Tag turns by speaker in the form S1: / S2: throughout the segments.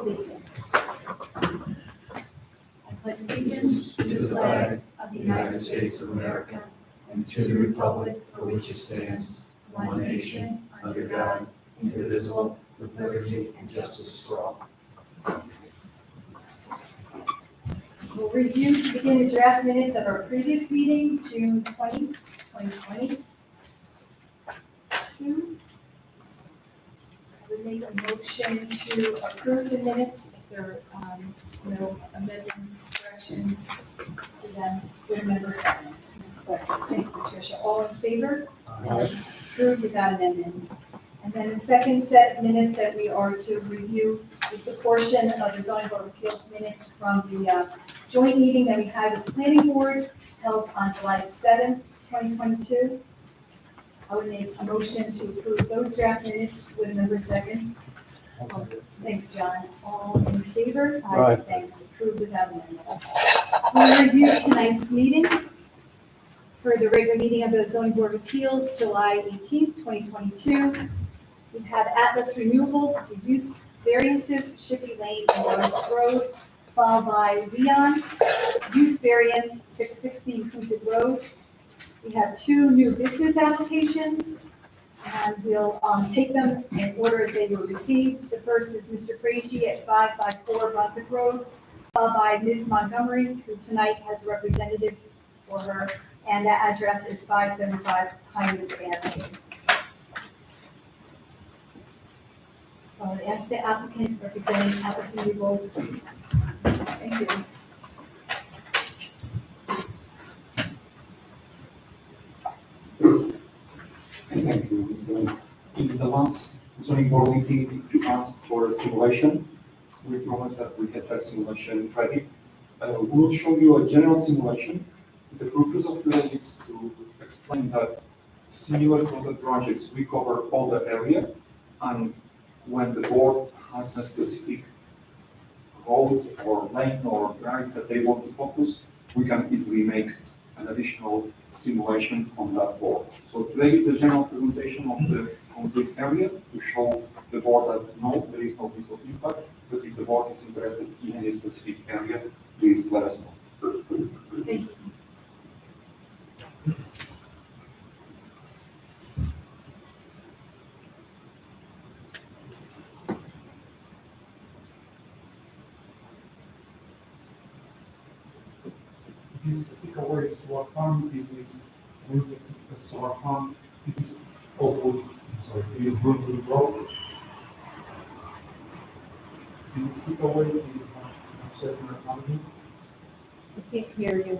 S1: allegiance. I pledge allegiance to the flag of the United States of America and to the republic for which it stands, one nation, under God, indivisible, with liberty and justice for all. We'll review to begin the draft minutes of our previous meeting, June 20, 2020. I would make a motion to approve the minutes if there are no amendments, corrections to them. Board member second. Second. Thank you, Patricia. All in favor? Approved without amendment. And then the second set of minutes that we are to review is the portion of the zoning board of appeals minutes from the joint meeting that we had with the planning board held on July 7th, 2022. I would make a motion to approve those draft minutes with member second. Thanks, John. All in favor?
S2: Aye.
S1: Thanks. Approved without amendment. We'll review tonight's meeting for the regular meeting of the zoning board of appeals, July 18th, 2022. We have Atlas Renewables, it's a use variances, Shippey Lane and Rose Road, followed by Leon, use variance 660 Huzik Road. We have two new business applications, and we'll take them in order as they were received. The first is Mr. Frazier at 554 Brunswick Road, followed by Ms. Montgomery, who tonight has a representative for her, and that address is 575 Hines Avenue. So I ask the applicant representing Atlas Renewables. Thank you.
S3: Thank you, Ms. Glenn. In the last zoning board meeting, you asked for a simulation. We promised that we get that simulation ready. We'll show you a general simulation. The purpose of today is to explain that similar to other projects, we cover all the area, and when the board has a specific road or lane or drive that they want to focus, we can easily make an additional simulation from that board. So today is a general presentation of the complete area to show the board that no, there is no visual impact, but if the board is interested in any specific area, please let us know.
S1: Thank you.
S4: This is Sycamore Solar Farm, this is Brunswick Solar Farm, this is Oakwood, this is Brunswick Road. This is Sycamore, this is Chestnut Avenue.
S1: I can't hear you.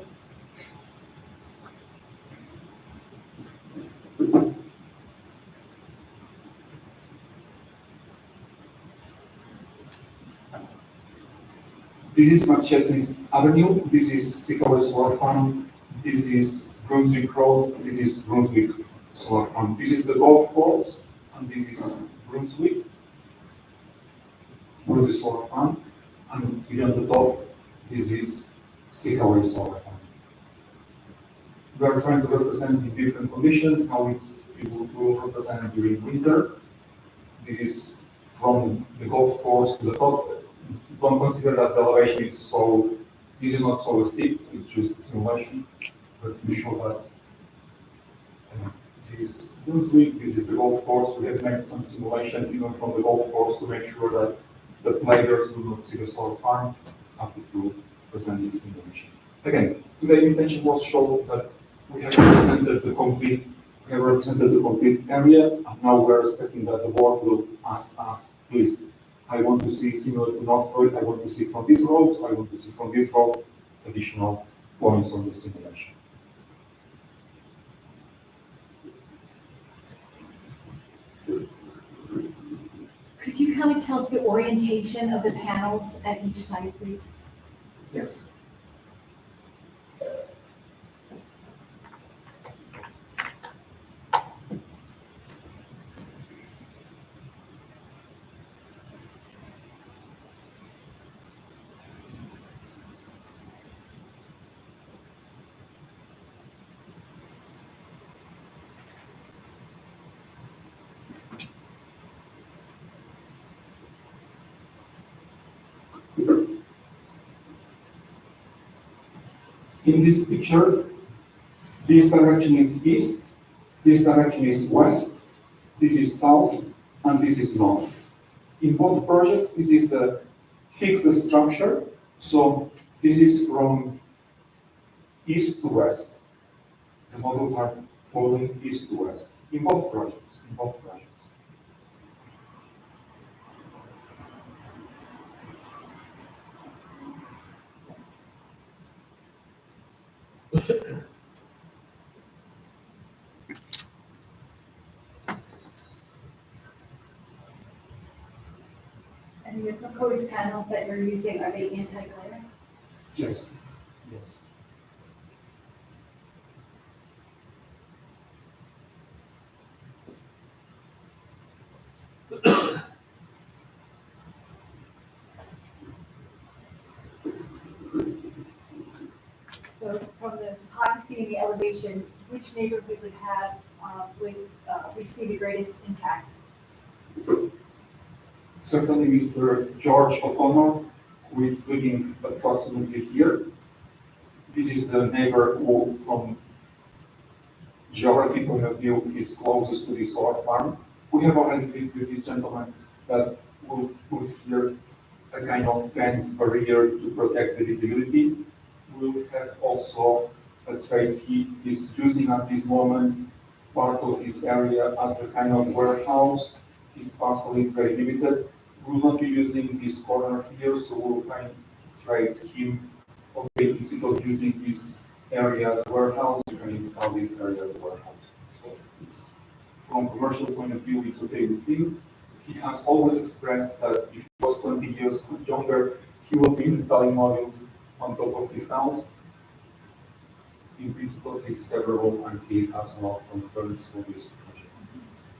S3: This is McChesney Avenue, this is Sycamore Solar Farm, this is Brunswick Road, this is Brunswick Solar Farm. This is the golf course, and this is Brunswick Solar Farm, and here on the top, this is Sycamore Solar Farm. We are trying to represent the different conditions, how it will represent during winter. This is from the golf course to the top. Don't consider that the elevation is so, this is not so steep, it's just a simulation, but to show that this is Brunswick, this is the golf course. We have made some simulations even from the golf course to make sure that the players do not see the solar farm. Happy to present this simulation. Again, today's intention was to show that we have represented the complete area, and now we're expecting that the board will ask us, please, I want to see similar to North Road, I want to see from this road, I want to see from this road, additional points on the simulation.
S1: Could you kind of tell us the orientation of the panels at each side, please?
S3: Yes. In this picture, this direction is east, this direction is west, this is south, and this is north. In both projects, this is a fixed structure, so this is from east to west. The models are following east to west in both projects.
S1: And the proposed panels that you're using, are they anti-glare?
S3: Yes, yes.
S1: So from the topography and the elevation, which neighborhood would receive the greatest impact?
S3: Certainly Mr. George O'Connor, who is living approximately here. This is the neighbor who, from geography point of view, is closest to the solar farm. We have already been with this gentleman that will put here a kind of fence barrier to protect the visibility. We'll have also a trade he is using at this moment, part of this area as a kind of warehouse. His parcel is very limited. We'll not be using this corner here, so we'll kind of trade him. Okay, instead of using this area as a warehouse, you can install this area as a warehouse. So it's, from commercial point of view, it's okay with him. He has always expressed that if he was 20 years younger, he will be installing modules on top of his house. In principle, he's favorable and he has no concerns for this project.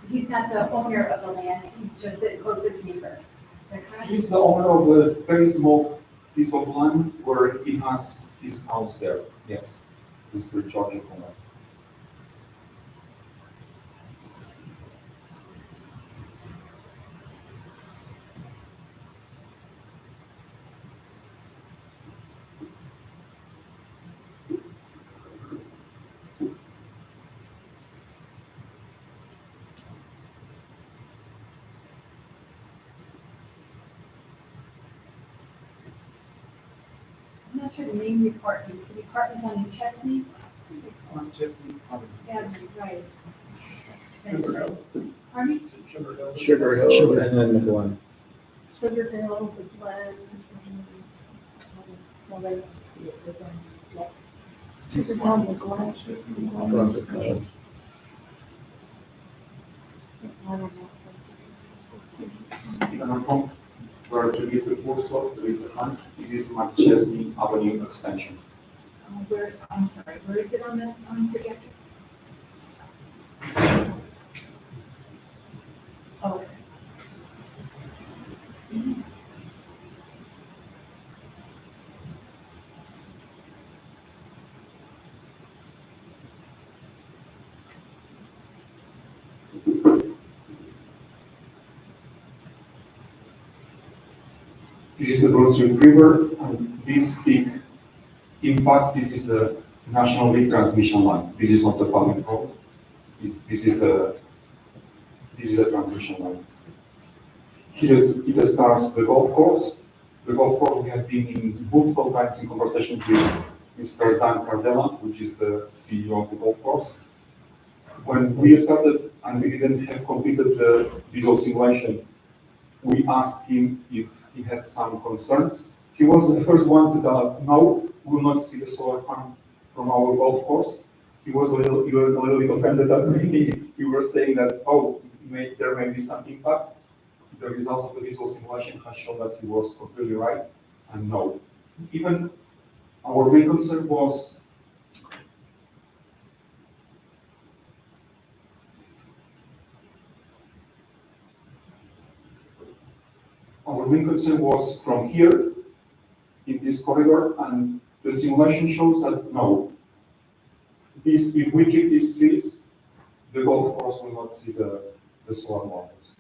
S1: So he's not the owner of the land, he's just the closest neighbor. Is that correct?
S3: He's the owner of a very small piece of land where he has his house there. Yes, Mr. George O'Connor.
S1: I'm not sure the name of the apartments, the apartments on the Chesney?
S4: On Chesney Avenue.
S1: Yeah, that's right.
S4: Sugar Hill.
S1: Pardon me?
S4: Sugar Hill.
S2: Sugar Hill and then the Glen.
S1: Sugar Hill, the Glen. Well, I don't see it, but then, yeah. Sugar Hill, the Glen. I don't know.
S3: Even on home, where there is the Warsaw, there is the Hunt, this is McChesney Avenue extension.
S1: I'm sorry, where is it on the projector? Oh, okay.
S3: This is the Brunswick River, and this big impact, this is the national grid transmission line. This is not the public road. This is a transmission line. Here it starts the golf course. The golf course, we have been in multiple times in conversations with Mr. Dan Cardella, which is the CEO of the golf course. When we started and we didn't have completed the visual simulation, we asked him if he had some concerns. He was the first one to tell us, no, we will not see the solar farm from our golf course. He was a little bit offended that we were saying that, oh, there may be some impact. The results of the visual simulation has shown that he was completely right, and no. Even our main concern was from here in this corridor, and the simulation shows that no. If we keep these trees, the golf course will not see the solar modules.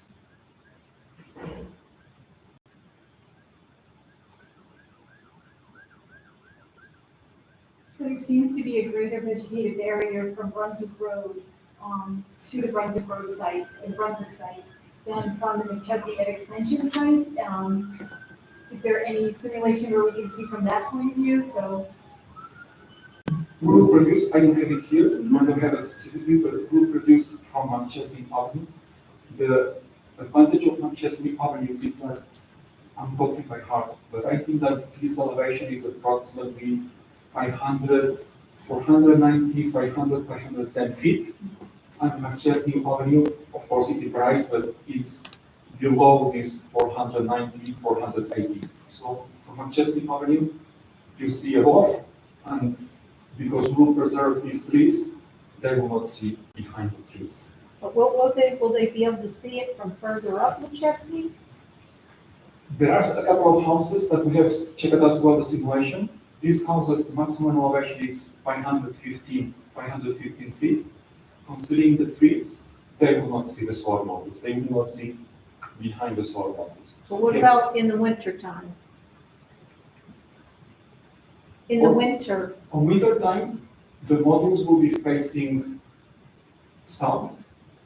S1: So there seems to be a greater vegetative area from Brunswick Road, to the Brunswick Road site, the Brunswick site, than from the McChesney Ed Extension site. Is there any simulation where we can see from that point of view? So,
S3: We will produce, I don't have it here, I don't have it specifically, but we will produce from McChesney Avenue. The advantage of McChesney Avenue is that, I'm talking by heart, but I think that this elevation is approximately 500, 490, 500, 510 feet. And McChesney Avenue, of course, it varies, but it's below this 490, 480. So from McChesney Avenue, you see above, and because we'll preserve these trees, they will not see behind the trees.
S5: But will they be able to see it from further up McChesney?
S3: There are a couple of houses that we have checked as well the simulation. These houses, the maximum elevation is 515 feet. Considering the trees, they will not see the solar modules. They will not see behind the solar modules.
S5: But what
S3: Yes.
S5: about in the winter time? In the
S3: Well-
S5: winter,
S3: On winter time, the modules will be facing south,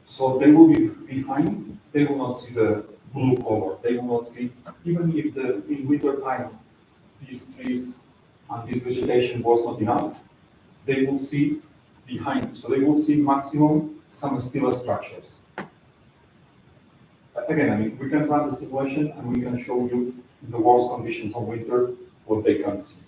S3: so they will be behind. They will not see the blue color. They will not see, even if in winter time, these trees and this vegetation was not enough, they will see behind. So they will see maximum some steel structures. Again, I mean, we can run the simulation and we can show you in the worst conditions of winter what they can see.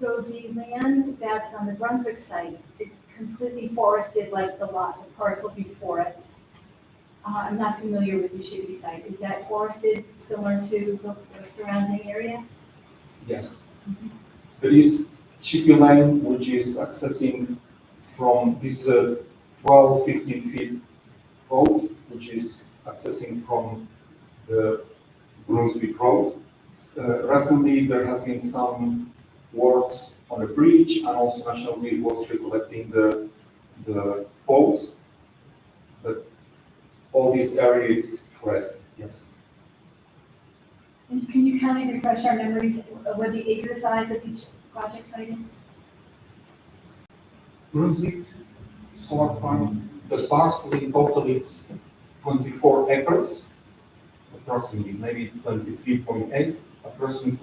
S1: so the land that's on the Brunswick site is completely forested like the lot, the parcel before it. I'm not familiar with the Shibby site. Is that forested similar to the surrounding area?
S3: Yes. There is Chippy Lane, which is accessing from this 12, 15 feet road, which is accessing from the Brunswick Road. Recently, there has been some works on the bridge, and also National Grid was recollecting the poles. But all this area is forest, yes.
S1: And can you kind of refresh our memories of what the acre size of each project site is?
S3: Brunswick Solar Farm, the parcel in total is 24 acres, approximately, maybe 23.8, approximately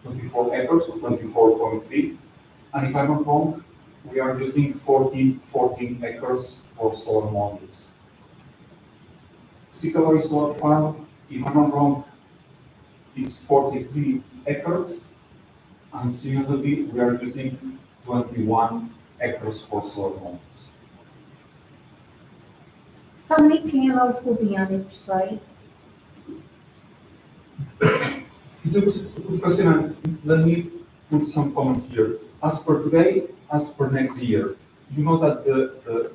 S3: 24 acres, or 24.3. And if I'm not wrong, we are using 14 acres for solar modules. Sycamore Solar Farm, if I'm not wrong, is 43 acres, and similarly, we are using 21 acres for solar modules.
S5: how many panels will be on each site?
S3: It's a good question, and let me put some comment here. As per today, as per next year, you know that the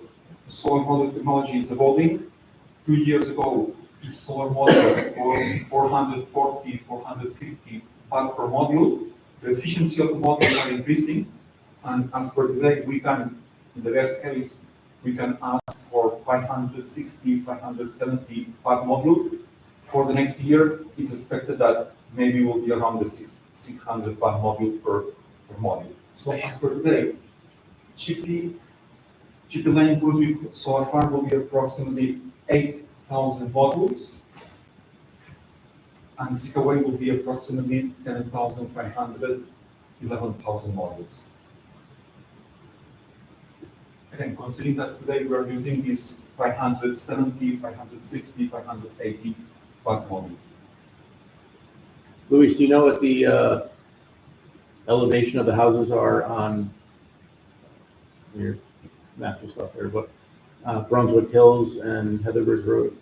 S3: solar module technology is evolving. 2 years ago, each solar module was 440, 450 watt per module. The efficiency of the modules are increasing, and as per today, we can, in the best case, we can ask for 560, 570 watt module. For the next year, it's expected that maybe will be around the 600 watt module per module. So as per today, Chippy Lane Brunswick Solar Farm will be approximately 8,000 modules, and Sikaway will be approximately 10,500, 11,000 modules. Again, considering that today we are using this 570, 560, 580 watt module.
S2: Luis, do you know what the elevation of the houses are on your map and stuff there, but Brunswick Hills and Heatherbridge Road?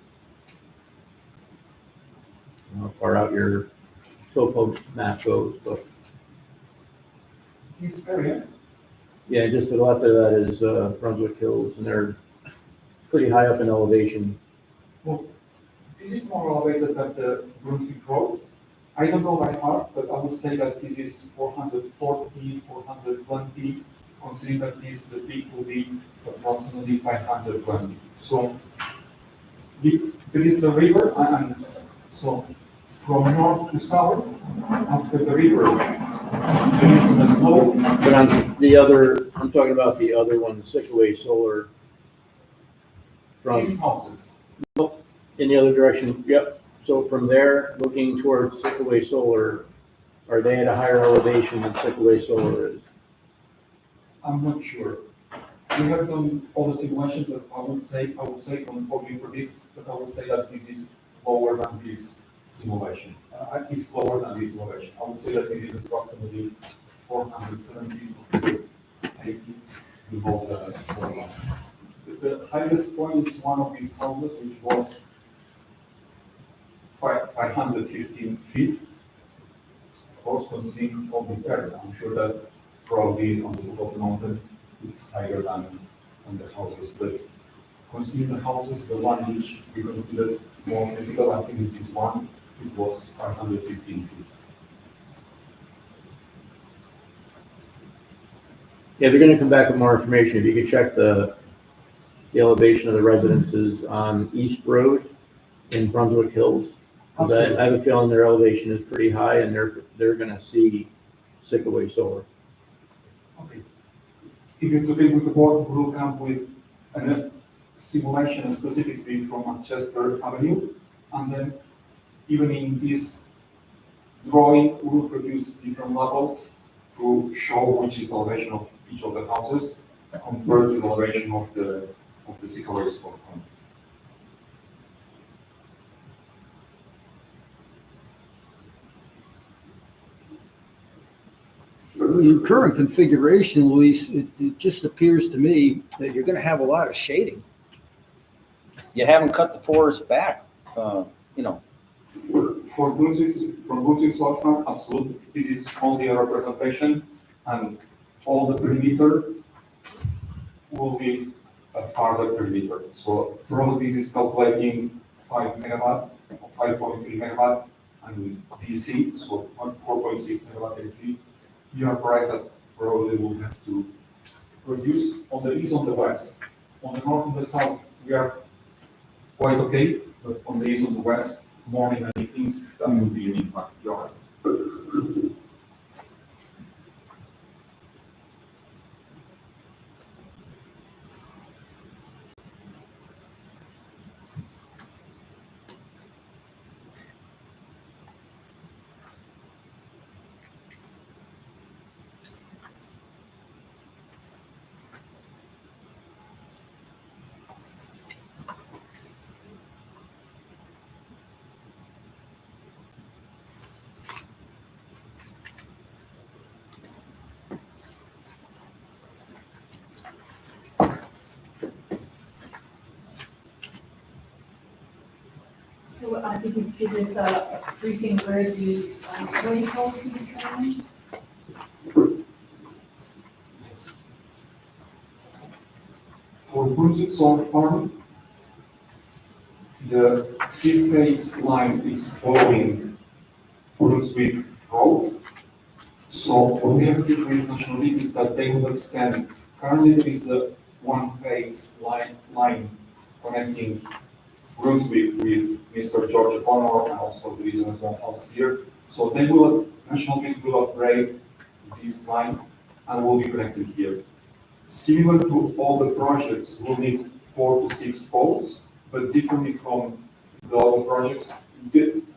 S2: I don't know how far out your topo map goes, but
S3: This area,
S2: yeah, just a lot of that is Brunswick Hills, and they're pretty high up in elevation.
S3: this is more elevated than the Brunswick Road. I don't know by heart, but I would say that this is 440, 420, considering that the peak will be approximately 520. So there is the river, and so from north to south, after the river, there is a slope.
S2: But on the other, I'm talking about the other one, Sickaway Solar. From,
S3: These houses.
S2: in the other direction, yep. So from there, looking towards Sickaway Solar, are they at a higher elevation than Sickaway Solar is?
S3: I'm not sure. We have done all the simulations, but I would say, only for this, but I would say that this is lower than this simulation. It's lower than this simulation. I would say that it is approximately 470 to 80 below the foreground. The highest point is one of these houses, which was 515 feet. Of course, considering all this area, I'm sure that probably on the top of the mountain, it's higher than the houses. But considering the houses, the one which we considered more critical, I think this is one, it was 515 feet.
S2: Yeah, they're gonna come back with more information. If you could check the elevation of the residences on East Road in Brunswick Hills. 'Cause I have a feeling their elevation is pretty high and they're gonna see Sickaway Solar.
S3: Okay. If it's okay with the board, we'll come with a simulation specifically from Manchester Avenue, and then even in this drawing, we will produce different levels to show which is the elevation of each of the houses compared to the elevation of the Sickaway Solar farm.
S6: In current configuration, Luis, it just appears to me that you're gonna have a lot of shading. You haven't cut the forest back, you know.
S3: For Brunswick Solar Farm, absolutely, this is only a representation, and all the perimeter will leave a farther perimeter. So probably this is calculating 5 megawatt, or 5.3 megawatt, and DC, so 4.6 megawatt AC. You are correct that probably we'll have to produce on the east, on the west. On the north and the south, we are quite okay, but on the east and the west, morning and evenings, that will be an impact. You're right.
S1: So I think we could give this a briefing where the voting policy is going.
S3: Yes. For Brunswick Solar Farm, the three-phase line is following Brunswick Road. So what we have to do with National Grid is that they will extend, currently there is a one-phase line connecting Brunswick with Mr. George O'Connor, and also there is a small house here. So National Grid will upgrade this line and will be connected here. Similar to all the projects, we'll need 4 to 6 poles, but differently from the other projects,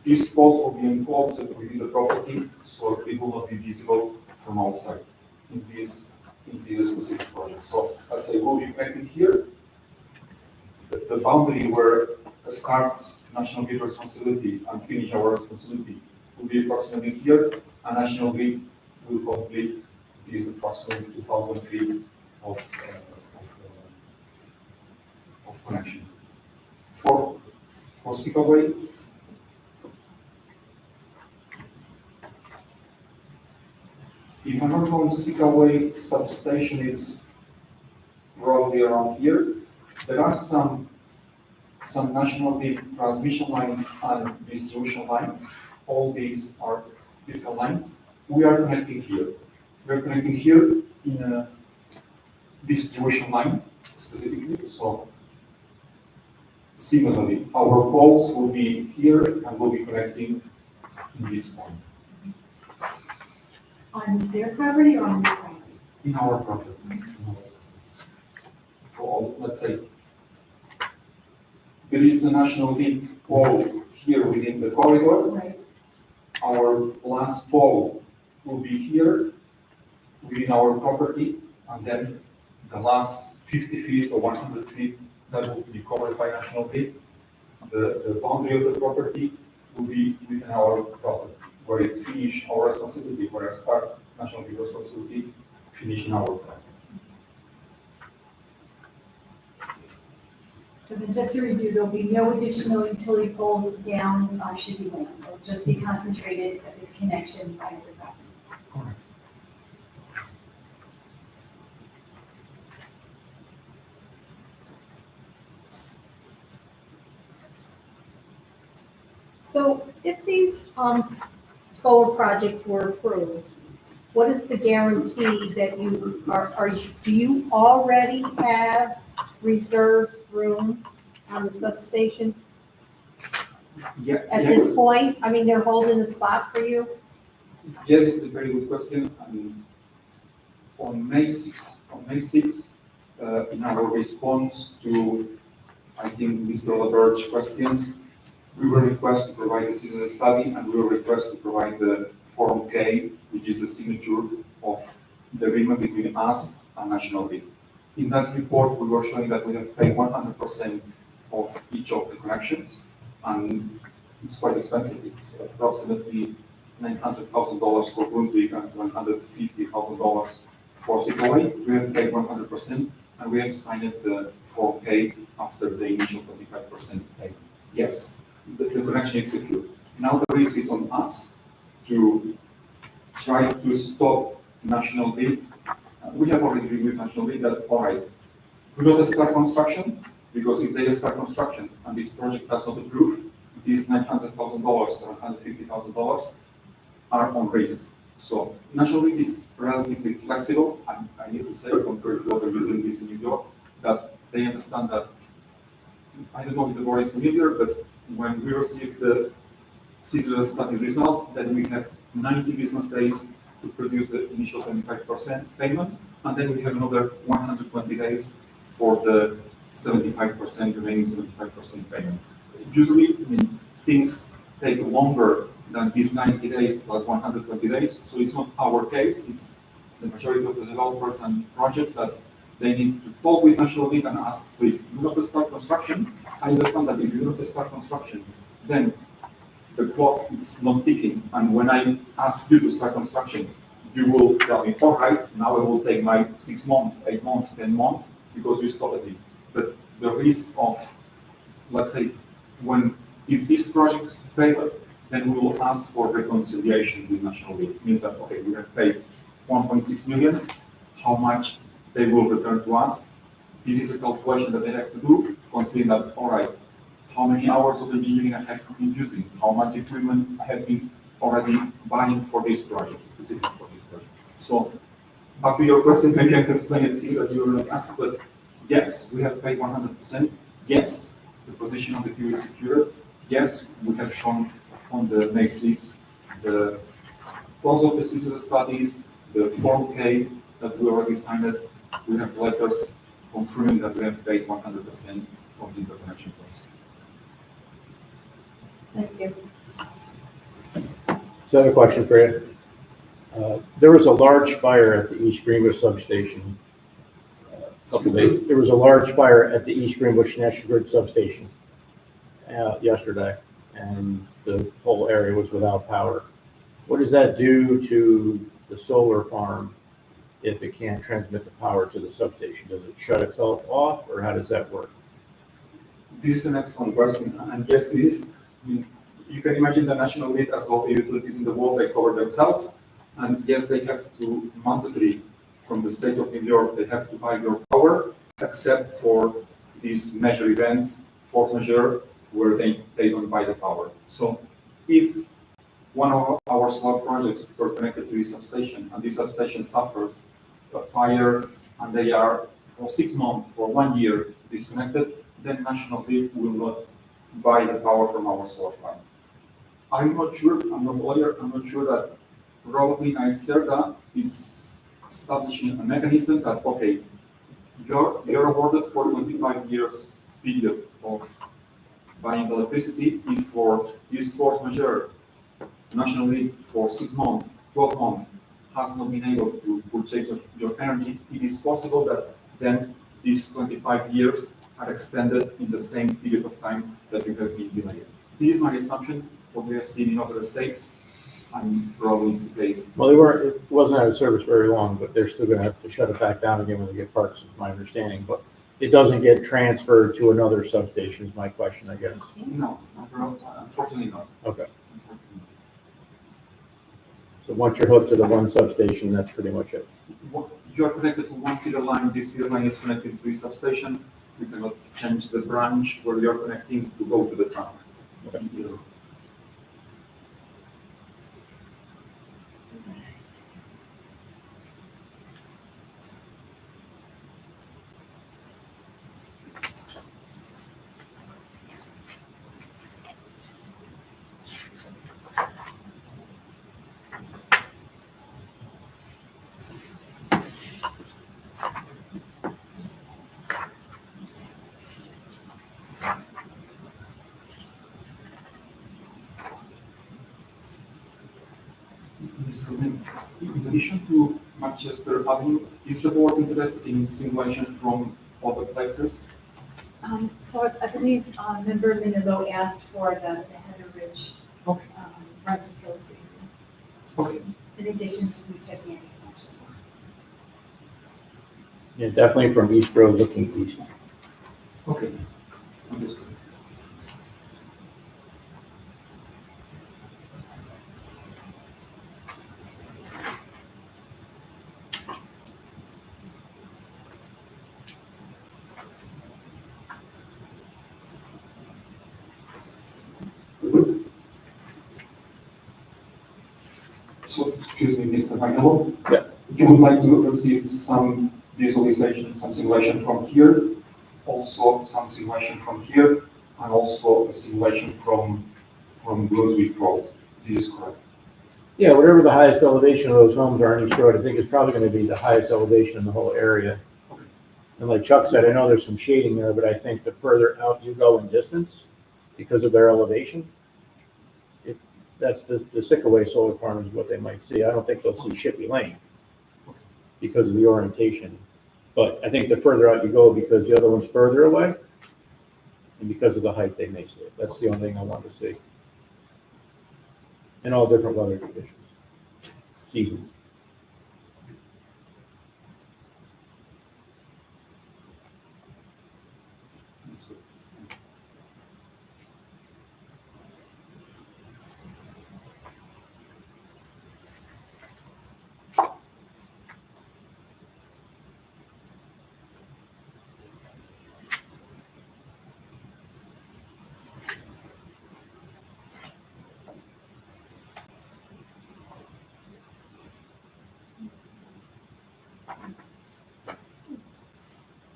S3: these poles will be enclosed within the property, so it will not be visible from outside in this specific project. So let's say we'll be connected here. The boundary where starts National Grid responsibility and finish our responsibility will be approximately here, and National Grid will complete this approximately 2,000 feet of connection. For Sickaway, if I'm not wrong, Sickaway substation is probably around here. There are some National Grid transmission lines and distribution lines all these are different lines. We are connecting here. We are connecting here in a distribution line specifically. So similarly, our poles will be here and will be connecting in this point
S1: On their property or on your property?
S3: in our property. Or let's say there is a national grid pole here within the corridor.
S1: Right.
S3: Our last pole will be here within our property, and then the last 50 feet or 100 feet that will be covered by national grid. The boundary of the property will be within our property, where it finish our responsibility, where it starts national grid responsibility, finish in our property.
S1: So then just to review, there'll be no additional utility poles down Shippey Lane. It'll just be concentrated at the connection by your property.
S3: Correct.
S5: So if these solar projects were approved, what is the guarantee that do you already have reserved room on the substations
S3: Yeah,
S5: at this point? I mean, they're holding a spot for you?
S3: Yes, it's a very good question. And on May 6th, in our response to, I think, Mr. LaBerge's questions, we were requested to provide the seasonal study and we were requested to provide the Form K, which is the signature of the agreement between us and National Grid. In that report, we were showing that we have paid 100% of each of the connections, and it's quite expensive. It's approximately $900,000 for Brunswick and $750,000 for Sikoway. We have paid 100%, and we have signed the Form K after the initial 25% pay. Yes, the connection is secure. Now the risk is on us to try to stop National Grid. We have already agreed with National Grid that, all right, we don't start construction, because if they start construction and this project does not approve, these $900,000, $750,000 are on risk. So National Grid is relatively flexible, and I need to say, compared to other utilities in New York, that they understand that, I don't know if the board is familiar, but when we receive the seasonal study result, then we have 90 business days to produce the initial 25% payment, and then we have another 120 days for the 75%, remaining 75% payment. Usually, I mean, things take longer than these 90 days plus 120 days, so it's not our case, it's the majority of the developers and projects that they need to talk with National Grid and ask, please, do not start construction. I understand that if you do not start construction, then the clock is not ticking, and when I ask you to start construction, you will tell me, all right, now I will take my 6 months, 8 months, 10 months, because you stopped me. But the risk of, let's say, if these projects fail, then we will ask for reconciliation with National Grid. It means that, okay, we have paid 1.6 million, how much they will return to us. This is a calculation that they have to do, considering that, all right, how many hours of engineering I have been using, how much equipment I have been already buying for this project, specifically for this project. So, back to your question, maybe I can explain the things that you were not asking, but yes, we have paid 100%. Yes, the position of the queue is secure. Yes, we have shown on the May 6th the close of the seasonal studies, the Form K that we already signed it. We have letters confirming that we have paid 100% of the interconnection cost.
S5: Thank you.
S2: So I have a question for you. There was a large fire at the East Greenbush substation. There was a large fire at the East Greenbush National Grid substation yesterday, and the whole area was without power. What does that do to the solar farm if it can't transmit the power to the substation? Does it shut itself off, or how does that work?
S3: This is an excellent question, and yes, it is. I mean, you can imagine the National Grid, as all the utilities in the world, they cover themselves, and yes, they have to mandatory from the state of New York, they have to buy your power, except for these major events, force majeure, where they don't buy the power. So if one of our solar projects were connected to this substation, and this substation suffers a fire, and they are for 6 months, for 1 year disconnected, then National Grid will not buy the power from our solar farm. I'm not sure, I'm not a lawyer, I'm not sure that probably NYSERDA is establishing a mechanism that, okay, you're awarded for 25 years period of buying electricity if for this force majeure, National Grid for 6 months, 12 months, has not been able to purchase your energy, it is possible that then these 25 years are extended in the same period of time that you have been delayed. This is my assumption, what we have seen in other states, and probably it's the case.
S2: Well, it wasn't out of service very long, but they're still gonna have to shut it back down again when they get parks, is my understanding. But it doesn't get transferred to another substation is my question, I guess.
S3: No, unfortunately not.
S2: Okay,
S3: Unfortunately.
S2: so once you're hooked to the one substation, that's pretty much it.
S3: You are connected to one feeder line, this feeder line is connected to the substation, you cannot change the branch where you're connecting to go to the trunk.
S2: Okay.
S3: In addition to Manchester Avenue, is the board interested in simulations from other places?
S1: So I believe member Linda asked for the Heather Ridge,
S3: Okay.
S1: Brunswick Hills,
S3: Okay.
S1: in addition to the Chesapeake extension.
S2: Yeah, definitely from East Road looking east.
S3: Okay. Understood. So, excuse me, Mr. Magnolo?
S2: Yeah.
S3: You would like to receive some visualization, some simulation from here, also some simulation from here, and also a simulation from Brunswick Road. This is correct.
S2: Yeah, whatever the highest elevation of those homes are in East Road, I think is probably gonna be the highest elevation in the whole area.
S3: Okay.
S2: And like Chuck said, I know there's some shading there, but I think the further out you go in distance, because of their elevation, that's the Sickaway solar farm is what they might see. I don't think they'll see Shippey Lane because of the orientation. But I think the further out you go, because the other one's further away, and because of the height, they may see it. That's the only thing I want to see. In all different weather conditions, seasons.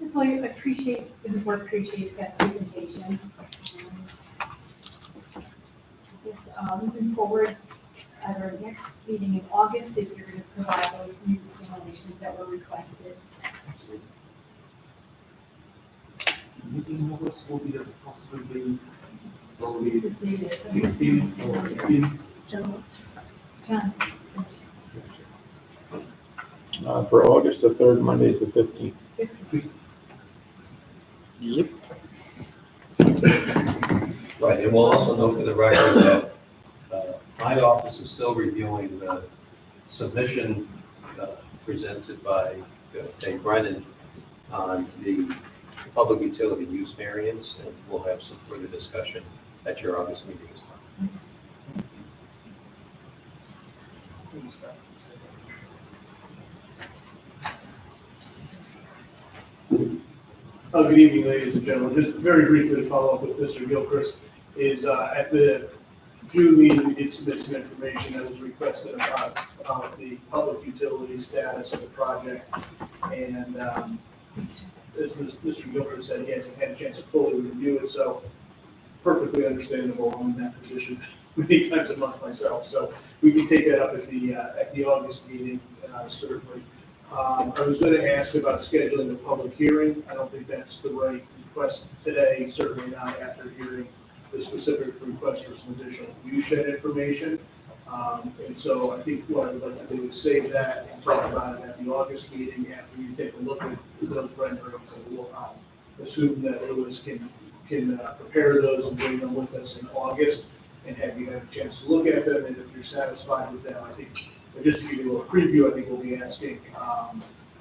S1: So I appreciate, the board appreciates that presentation. Yes, moving forward, at our next meeting in August, if you're going to provide those new simulations that were requested.
S3: Meeting numbers will be approximately probably
S1: The date is-
S3: 16 or 15.
S1: John.
S2: For August, the third Monday is the 15th.
S1: 15.
S6: Yep.
S7: Right, and we'll also note for the record that my office is still reviewing the submission presented by Dave Brennan on the public utility use variance, and we'll have some further discussion at your August meeting as well.
S8: Good evening, ladies and gentlemen. Just very briefly to follow up with Mr. Gilchrist, is at the June meeting, we did submit some information that was requested about the public utility status of the project. And as Mr. Gilbert said, he hasn't had a chance to fully review it, so perfectly understandable. I'm in that position many times a month myself, so we can take that up at the August meeting, certainly. I was going to ask about scheduling a public hearing. I don't think that's the right request today, certainly not after hearing the specific request for some additional viewshed information. And so I think what I would like to do is save that and talk about it at the August meeting after you take a look at those renderings. And we'll assume that Louis can prepare those and bring them with us in August and have you have a chance to look at them. And if you're satisfied with them, I think, just to give you a little preview, I think we'll be asking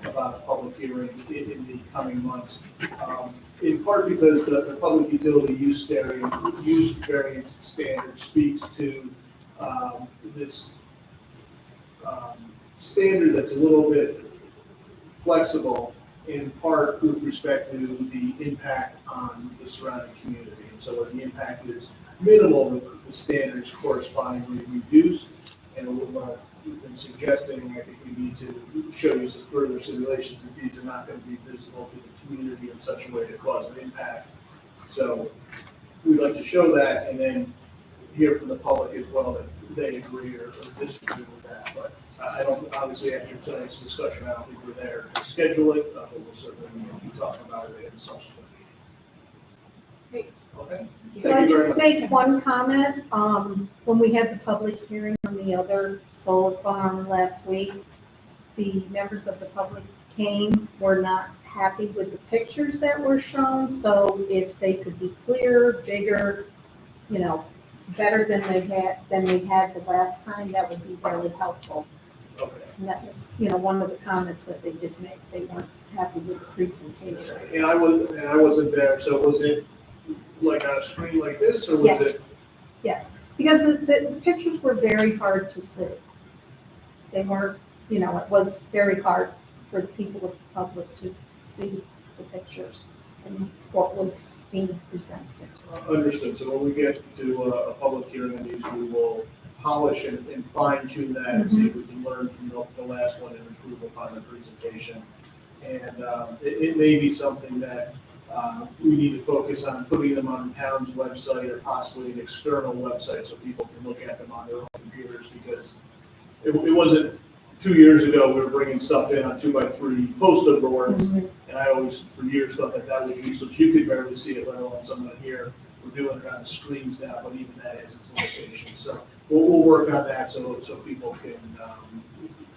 S8: about a public hearing in the coming months. In part because the public utility use variance standard speaks to this standard that's a little bit flexible, in part with respect to the impact on the surrounding community. And so when the impact is minimal, the standards correspondingly reduced. And what we've been suggesting, I think we need to show you some further simulations that these are not going to be visible to the community in such a way to cause an impact. So we'd like to show that and then hear from the public as well that they agree or disagree with that. But I don't, obviously after tonight's discussion, I don't think we're there to schedule it, but we'll certainly be talking about it in a subsequent meeting. Okay.
S5: Can I
S8: Thank you very
S5: just
S8: much.
S5: make one comment? When we had the public hearing on the other solar farm last week, the members of the public were not happy with the pictures that were shown. So if they could be clearer, bigger, better than they had the last time, that would be very helpful.
S8: Okay.
S5: And that was, one of the comments that they did make. They weren't happy with the presentation.
S8: And I wasn't there, so was it like on a screen like this, or was it?
S5: Yes, because the pictures were very hard to see. They weren't, it was very hard for the people of the public to see the pictures and what was being presented.
S8: Understood. So when we get to a public hearing on these, we will polish and fine tune that and see if we can learn from the last one and improve upon the presentation. And it may be something that we need to focus on putting them on the town's website or possibly an external website so people can look at them on their own computers, because it wasn't 2 years ago we were bringing stuff in on 2x3 post-it boards, and I always for years thought that was useless. You could barely see it, let alone someone here. We're doing it on the screens now, but even that has its limitations. So we'll work on that so people can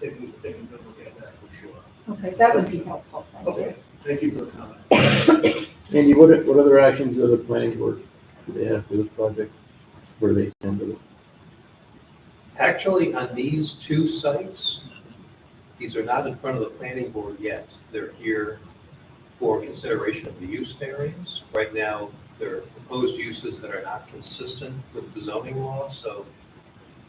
S8: take a good look at that for sure.
S5: Okay, that would be helpful. Thank you.
S8: Okay, thank you for the comment.
S2: Andy, what other actions does the planning board do they have for this project? Where do they stand with it?
S7: Actually, on these two sites, these are not in front of the planning board yet. They're here for consideration of the use variance. Right now, there are proposed uses that are not consistent with the zoning law, so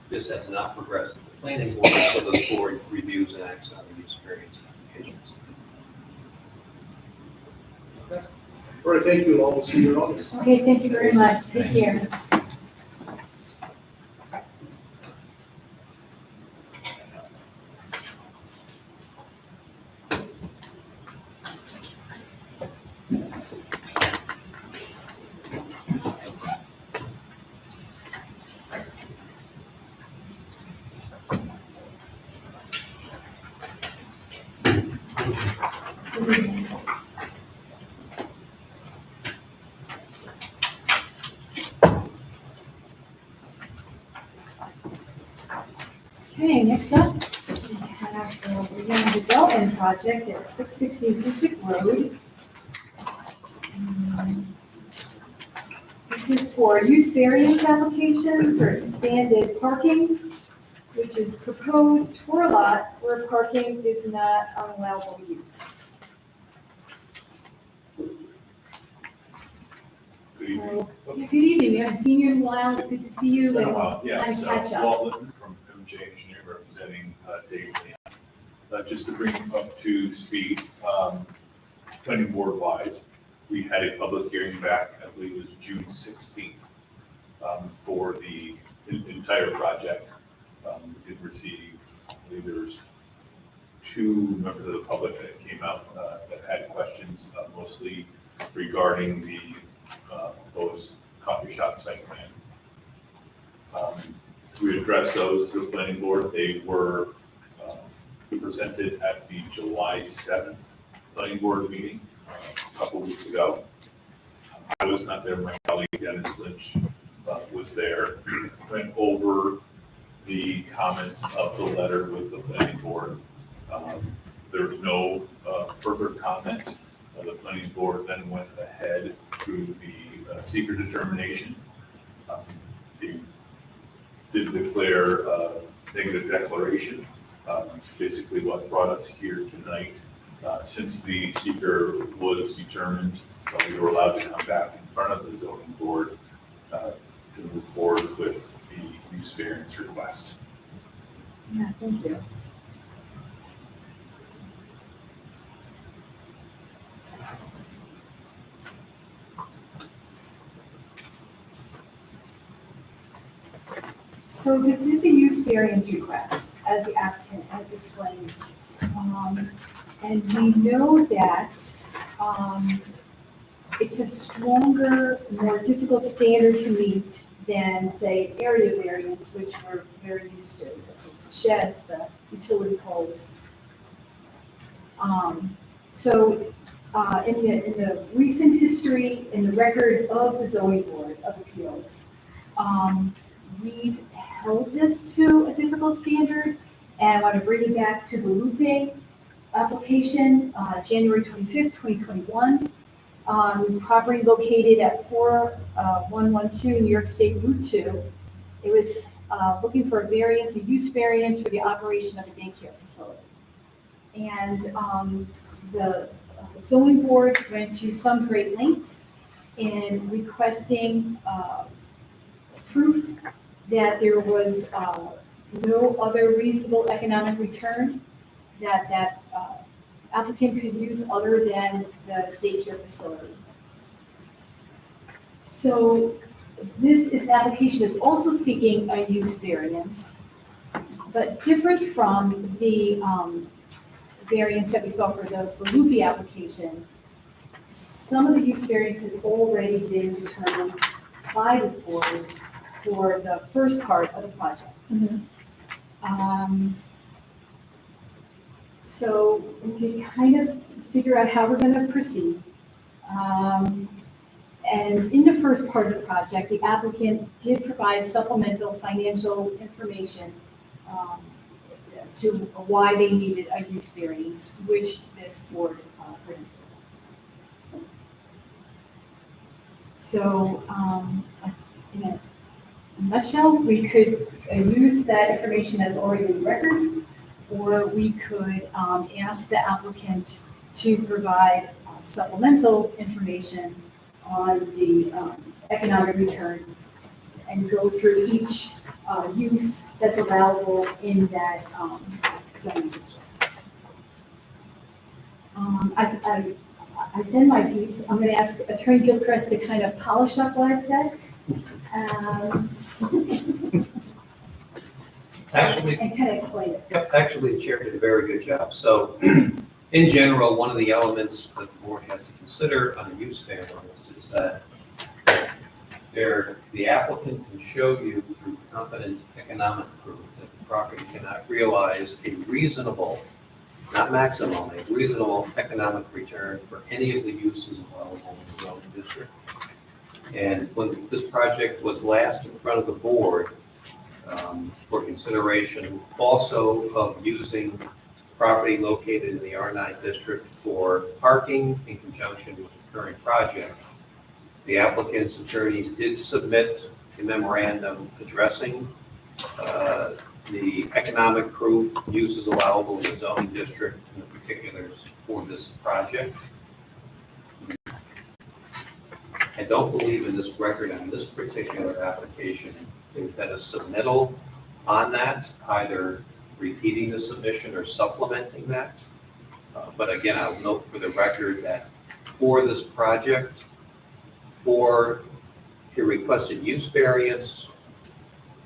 S7: this has not progressed to the planning board, so the board reviews and acts on the use variance applications.
S8: All right, thank you all. We'll see you in August.
S1: Okay, thank you very much. Take care. Okay, next up, we have the Young Development Project at 660 Acoustic Road. This is for a use variance application for expanded parking, which is proposed for a lot where parking is not an allowable use. So, yeah, good evening. We haven't seen you in a while. It's good to see you and kind
S9: Yes,
S1: of catch up.
S9: Walt Litton from MJ Engineering representing Dave Leon. Just to bring you up to speed, planning board wise, we had a public hearing back, I believe it was June 16th, for the entire project. We did receive, I believe there's 2 members of the public that came out that had questions, mostly regarding the proposed coffee shop site plan. We addressed those to the planning board. They were presented at the July 7th planning board meeting a couple weeks ago. I was not there, my colleague Dennis Lynch was there, went over the comments of the letter with the planning board. There was no further comment. The planning board then went ahead to the seeker determination. They did declare negative declaration, basically what brought us here tonight. Since the seeker was determined, we were allowed to come back in front of the zoning board to move forward with the use variance request.
S1: Yeah, thank you. So this is a use variance request, as the applicant has explained. And we know that it's a stronger, more difficult standard to meet than, say, area variance, which we're very used to, such as the sheds, the utility poles. In the recent history, in the record of the zoning board of appeals, we've held this to a difficult standard, and I want to bring it back to the looping application, January 25th, 2021. It was a property located at 4112 New York State Route 2. It was looking for a variance, a use variance for the operation of a daycare facility. And the zoning board went to some great lengths in requesting proof that there was no other reasonable economic return that applicant could use other than the daycare facility. So this application is also seeking a use variance, but different from the variance that we saw for the Loopy application. Some of the use variance has already been determined by this board for the first part of the project. So we can kind of figure out how we're going to proceed. And in the first part of the project, the applicant did provide supplemental financial information to why they needed a use variance, which this board granted. So in a nutshell, we could use that information as already in record, or we could ask the applicant to provide supplemental information on the economic return and go through each use that's allowable in that zoning district. I said my piece. I'm going to ask Attorney Gilchrist to kind of polish up what I said.
S7: Actually,
S1: And kind of explain it.
S7: yep, actually, the chair did a very good job. So in general, one of the elements that the board has to consider on a use variance is that the applicant can show you through competent economic proof that the property cannot realize a reasonable, not maximum, a reasonable economic return for any of the uses allowable in the zoning district. And when this project was last in front of the board for consideration also of using property located in the R9 district for parking in conjunction with the current project, the applicant's attorneys did submit a memorandum addressing the economic proof uses allowable in the zoning district and the particulars for this project. I don't believe in this record on this particular application there's been a submittal on that, either repeating the submission or supplementing that. But again, I'll note for the record that for this project, for a requested use variance,